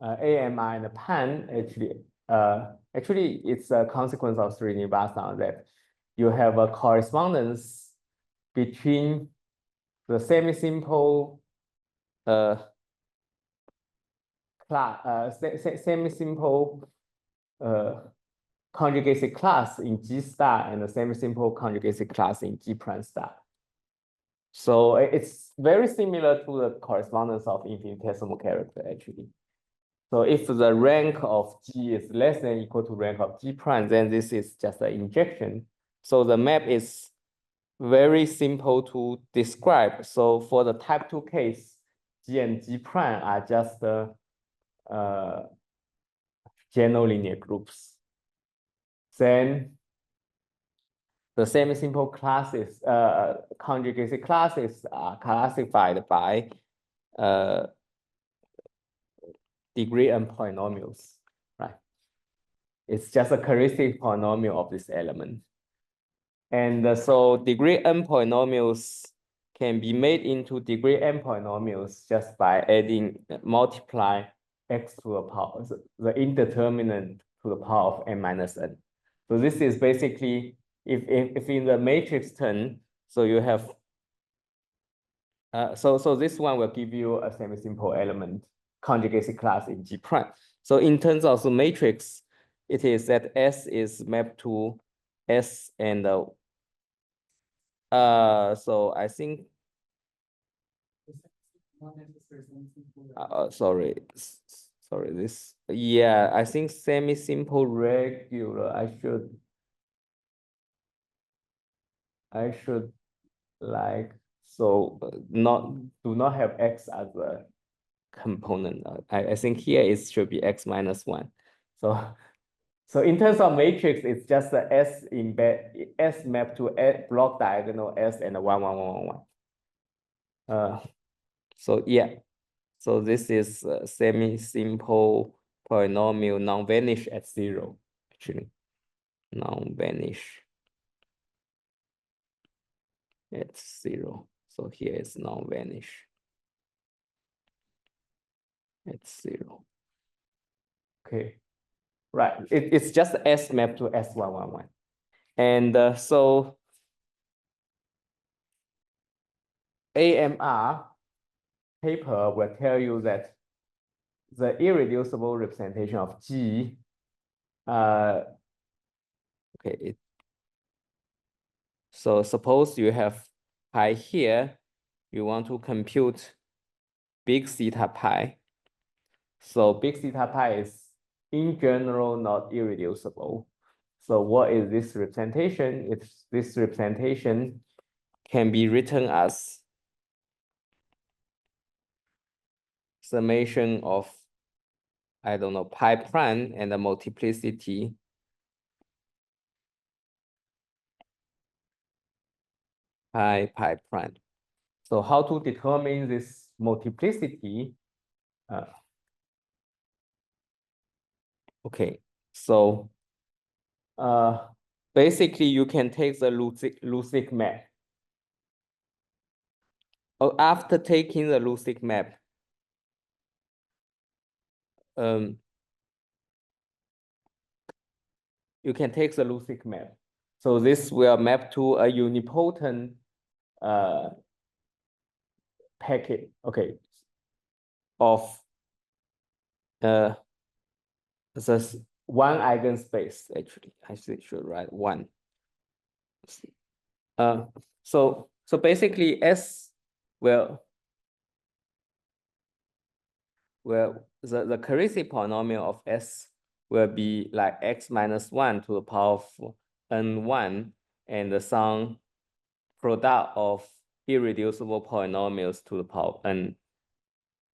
AMI and Pan actually it's a consequence of Srinivasan that you have a correspondence between the semi-simple semi-simple conjugacy class in G star and the semi-simple conjugacy class in G prime star. So it's very similar to the correspondence of infinitesimal character actually. So if the rank of G is less than or equal to rank of G prime, then this is just an injection. So the map is very simple to describe. So for the type 2 case, G and G prime are just general linear groups. Then the semi-simple classes, conjugacy classes are classified by degree n polynomials, right? It's just a characteristic polynomial of this element. And so degree n polynomials can be made into degree n polynomials just by adding, multiply x to the power, the indeterminant to the power of n minus n. So this is basically, if in the matrix term, so you have, so this one will give you a semi-simple element conjugacy class in G prime. So in terms of the matrix, it is that S is mapped to S and so I think sorry, this, yeah, I think semi-simple regular, I should like, so do not have X as a component. I think here it should be X minus 1. So in terms of matrix, it's just the S mapped to a block diagonal S and 1, 1, 1, 1, 1. So yeah, so this is a semi-simple polynomial non-vanish at 0, actually. Non-vanish at 0. So here is non-vanish at 0. Okay, right. It's just S mapped to S111. And so AMR paper will tell you that the irreducible representation of G, okay, so suppose you have pi here, you want to compute big theta pi. So big theta pi is in general not irreducible. So what is this representation? It's this representation can be written as summation of, I don't know, pi prime and the multiplicity pi prime. So how to determine this multiplicity? Okay, so basically you can take the Lusic map. After taking the Lusic map, you can take the Lusic map. So this will map to a unipotent packet, okay, of the one eigenspace. Actually, I should write one. So basically S will the corrective polynomial of S will be like x minus 1 to the power of n1 and the sum product of irreducible polynomials to the power of n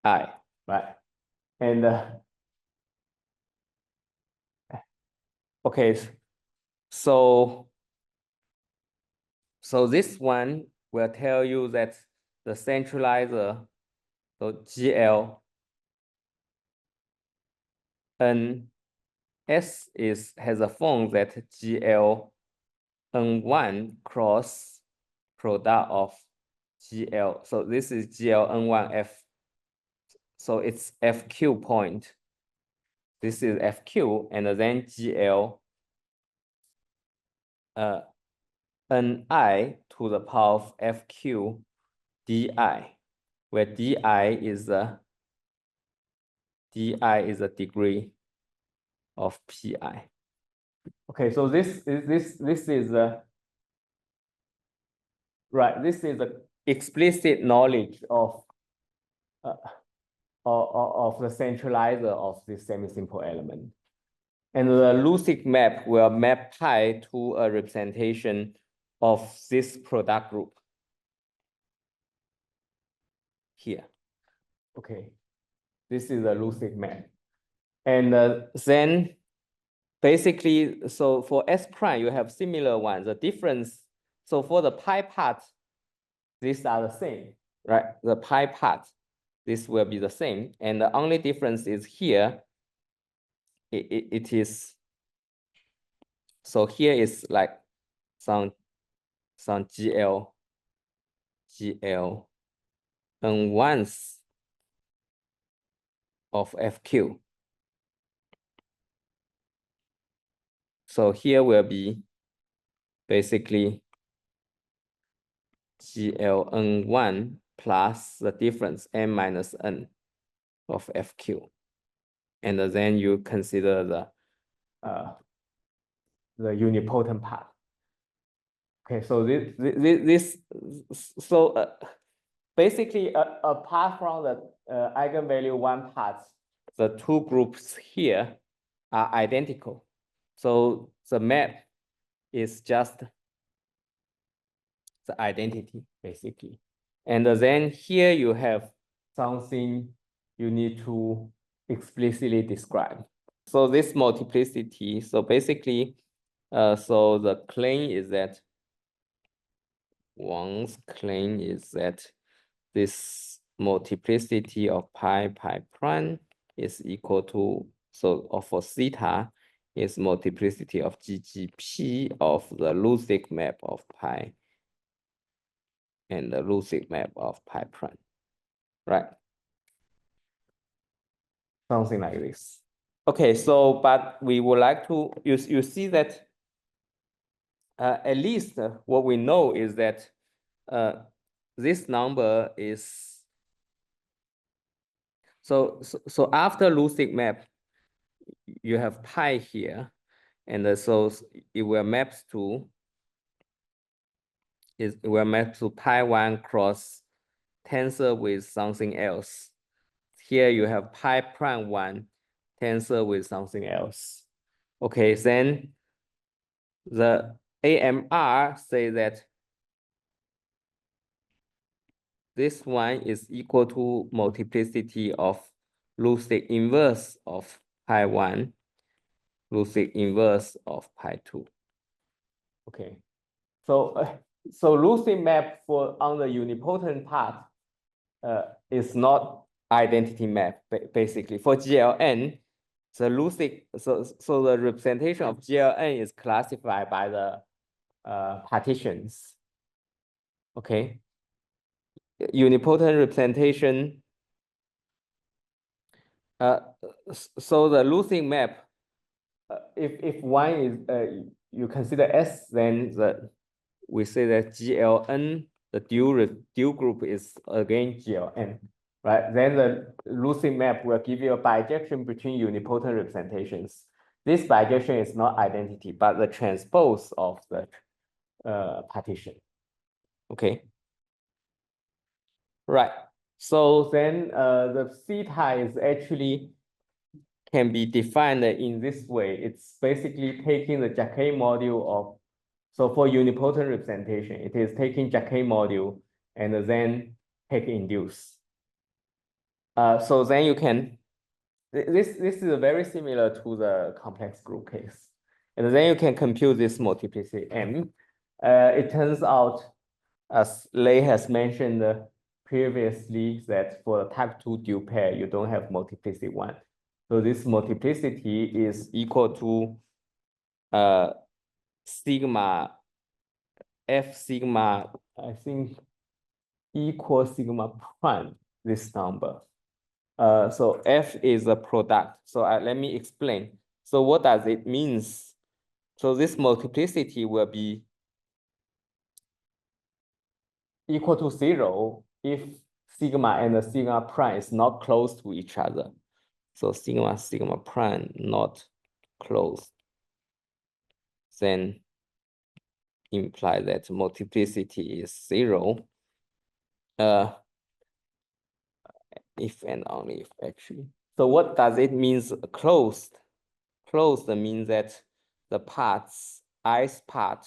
I, right? And okay, so this one will tell you that the centralizer, so GL n S has a form that GL n1 cross product of GL. So this is GL n1 F. So it's FQ point. This is FQ, and then GL NI to the power of FQ DI, where DI is the degree of PI. Okay, so this is right. This is the explicit knowledge of the centralizer of this semi-simple element. And the Lusic map will map pi to a representation of this product group here. Okay, this is a Lusic map. And then basically, so for S prime, you have similar ones. The difference, so for the pi part, these are the same, right? The pi part, this will be the same. And the only difference is here, it is, so here is like some GL and ones of FQ. So here will be basically GLN1 plus the difference n minus n of FQ. And then you consider the unipotent part. Okay, so basically apart from the eigenvalue one part, the two groups here are identical. So the map is just the identity, basically. And then here you have something you need to explicitly describe. So this multiplicity, so basically, so the claim is that Wang's claim is that this multiplicity of pi prime is equal to, so for theta is multiplicity of GGP of the Lusic map of pi and the Lusic map of pi prime, right? Something like this. Okay, so but we would like to you see that at least what we know is that this number is so after Lucid map you have pi here, and so it will map to pi 1 cross tensor with something else. Here you have pi prime 1 tensor with something else. Okay, then the AMR say that this one is equal to multiplicity of Lucid inverse of pi 1, Lucid inverse of pi 2. Okay, so Lucid map for on the unipotent part is not identity map basically. For GLN, the Lucid so the representation of GLN is classified by the partitions. Okay, unipotent representation. So the Lucid map, if one is you consider S, then we say that GLN, the dual group is again GLN, right? Then the Lucid map will give you a bijection between unipotent representations. This bijection is not identity, but the transpose of the partition. Okay. Right. So then the theta is actually can be defined in this way. It's basically taking the Jacquet module of, so for unipotent representation, it is taking Jacquet module and then take induce. So then you can, this is very similar to the complex group case. And then you can compute this multiplicity M. It turns out, as Lei has mentioned previously, that for the type 2 dual pair, you don't have multiplicity 1. So this multiplicity is equal to sigma, F sigma, I think, equal sigma prime, this number. So F is a product. So let me explain. So what does it mean? So this multiplicity will be equal to 0 if sigma and the sigma prime is not close to each other. So sigma prime not close, then imply that multiplicity is 0. If and only if actually. So what does it mean closed? Closed means that the parts, ith part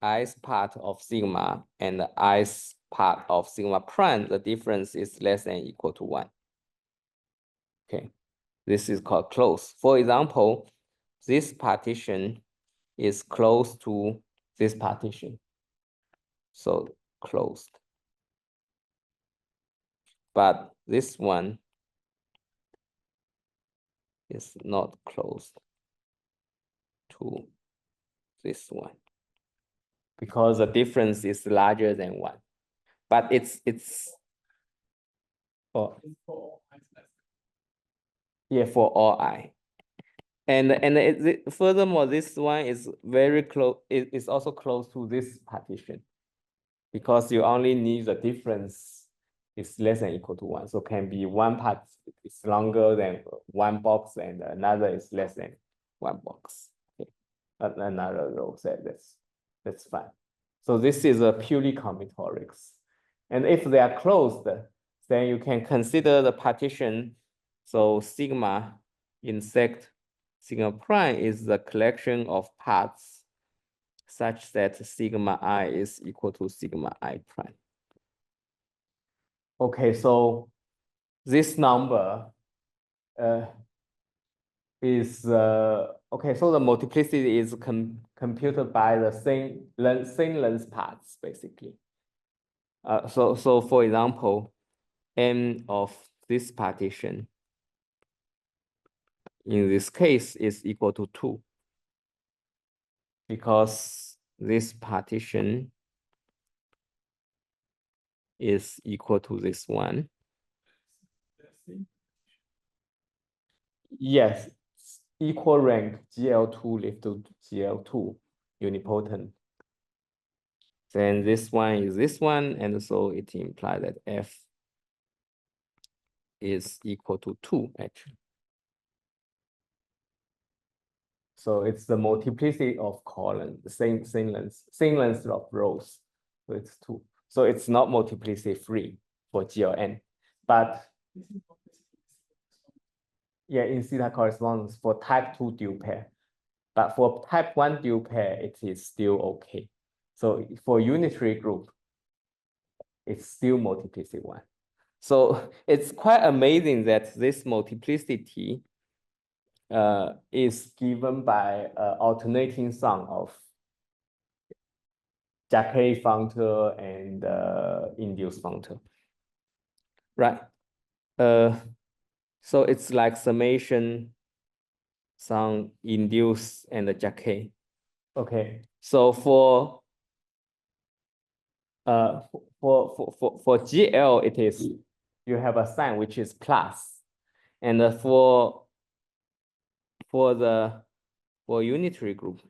of sigma and the ith part of sigma prime, the difference is less than or equal to 1. Okay, this is called closed. For example, this partition is close to this partition. So closed. But this one is not closed to this one because the difference is larger than 1. But it's oh, yeah, for all I. And furthermore, this one is very close. It's also close to this partition because you only need the difference is less than or equal to 1. So can be one part is longer than one box and another is less than one box. Okay. Another row said that's fine. So this is a purely combinatorics. And if they are closed, then you can consider the partition. So sigma insect sigma prime is the collection of parts such that sigma I is equal to sigma I prime. Okay, so this number is okay. So the multiplicity is computed by the same length parts basically. So for example, M of this partition in this case is equal to 2 because this partition is equal to this one. Yes, equal rank GL2 lift to GL2 unipotent. Then this one is this one, and so it implies that F is equal to 2 actually. So it's the multiplicity of columns, same length of rows. So it's 2. So it's not multiplicity free for GLN, but yeah, in theta corresponds for type 2 dual pair. But for type 1 dual pair, it is still okay. So for unitary group, it's still multiplicity 1. So it's quite amazing that this multiplicity is given by alternating sum of Jacquet functor and induced functor. Right. So it's like summation sum induced and the Jacquet. Okay. So for GL, it is you have a sign which is plus, and for unitary group,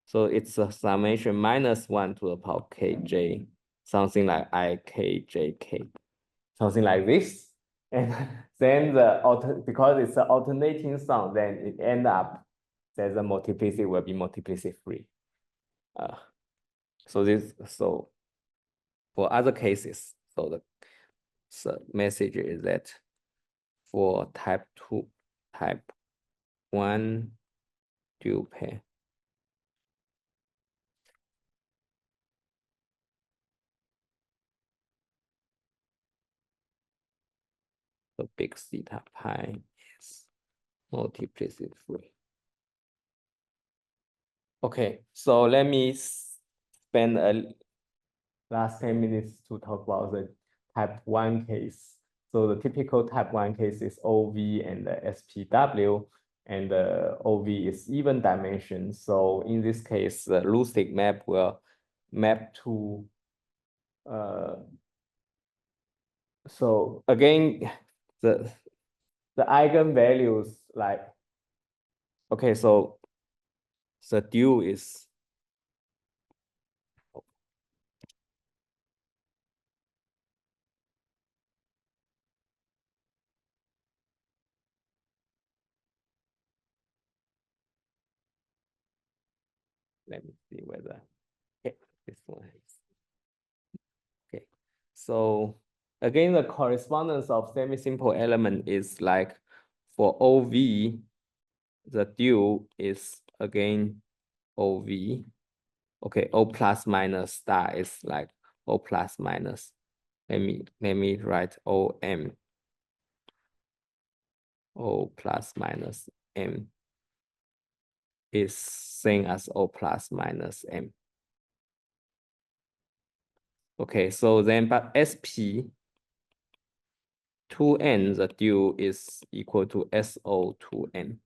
so it's a summation minus 1 to the power kj, something like ikjk, something like this, and then because it's an alternating sum, then it end up that the multiplicity will be multiplicity free. So for other cases, so the message is that for type 1 dual pair, the big theta pi is multiplicity free. Okay, so let me spend a last 10 minutes to talk about the type 1 case. So the typical type 1 case is OV and the SPW, and the OV is even dimension. So in this case, the Lustig map will map to so again, the eigenvalues like, okay, so the dual is let me see whether okay, this one is okay. So again, the correspondence of semi-simple element is like for OV, the dual is again OV. Okay, O plus minus star is like O plus minus. Let me write OM. O plus minus M is same as O plus minus M. Okay, so then but SP 2n, the dual is equal to SO 2n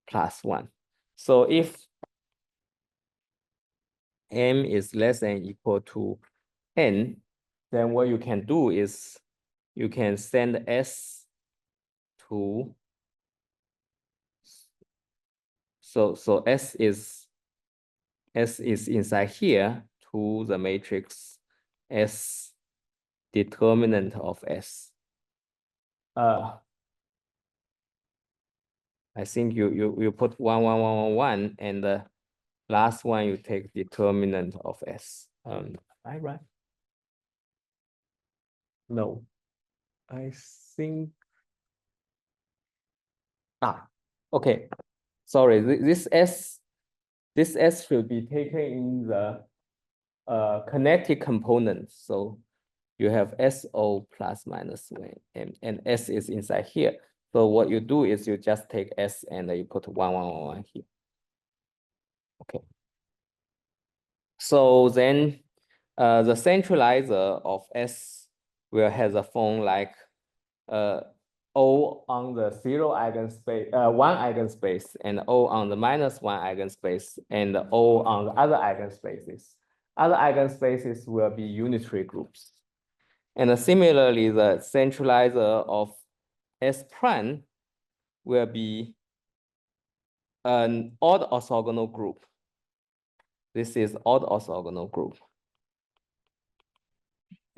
plus 1. So if M is less than equal to n, then what you can do is you can send S to, so S is inside here to the matrix S determinant of S. I think you put 1, 1, 1, 1, 1, and the last one you take determinant of S. Right? No, I think. Okay. Sorry, this S should be taken in the kinetic component. So you have SO plus minus 1, and S is inside here. So what you do is you just take S and you put 1, 1, 1, 1 here. Okay. So then the centralizer of S will have a form like O on the 0 eigenspace, 1 eigenspace, and O on the minus 1 eigenspace, and O on the other eigenspaces. Other eigenspaces will be unitary groups. And similarly, the centralizer of S prime will be an odd orthogonal group. This is odd orthogonal group.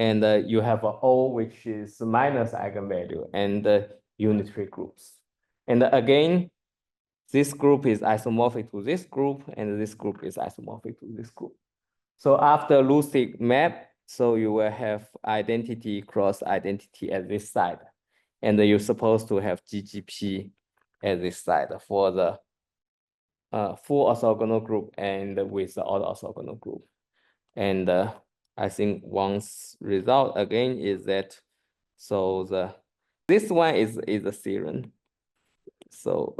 And you have a O, which is minus eigenvalue, and unitary groups. And again, this group is isomorphic to this group, and this group is isomorphic to this group. So after Lucid map, so you will have identity cross identity at this side. And you're supposed to have GGP at this side for the full orthogonal group and with the odd orthogonal group. And I think Wang's result again is that, so this one is a theorem. So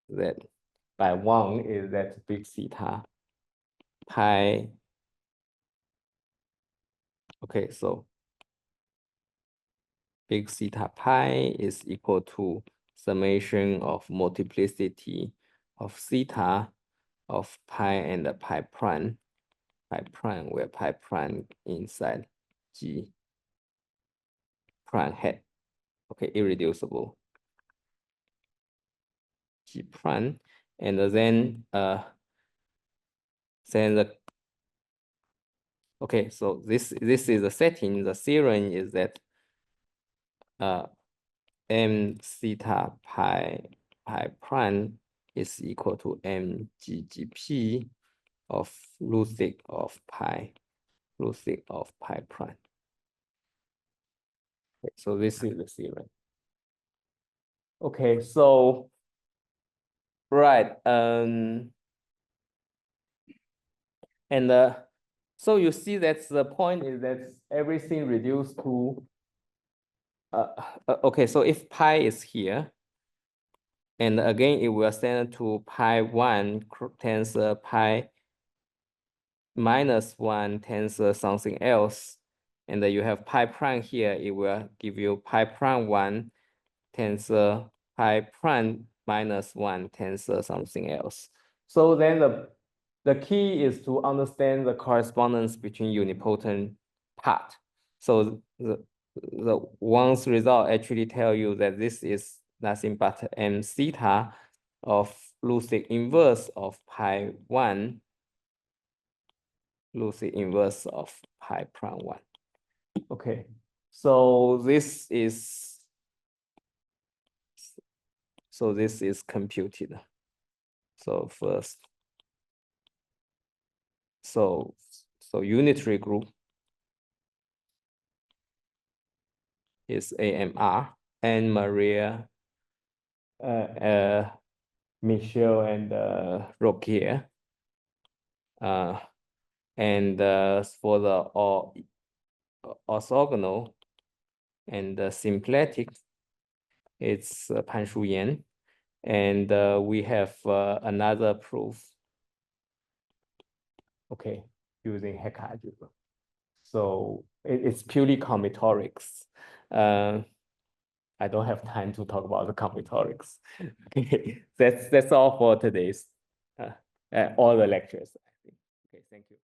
that by Wang is that big theta pi. Okay, so big theta pi is equal to summation of multiplicity of theta of pi and the pi prime, where pi prime inside G prime hat. Okay, irreducible G prime, and then the okay, so this is the setting. The theorem is that m theta pi prime is equal to mGGP of Lucid of pi prime. Okay, so this is the theorem. Okay, so right, and so you see that the point is that everything reduced to okay, so if pi is here, and again it will send to pi 1 tensor pi minus 1 tensor something else, and then you have pi prime here, it will give you pi prime 1 tensor pi prime minus 1 tensor something else. So then the key is to understand the correspondence between unipotent part. So the Wang's result actually tell you that this is nothing but m theta of Lucid inverse of pi 1, Lucid inverse of pi prime 1. Okay, so this is computed. So first, so unitary group is AMR and Maria, Michel and Roquier. And for the orthogonal and symplectic, it's Panshu Yan. And we have another proof, okay, using Heck algebra. So it's purely combinatorics. I don't have time to talk about the combinatorics. Okay, that's all for today's all the lectures. I think. Okay, thank you.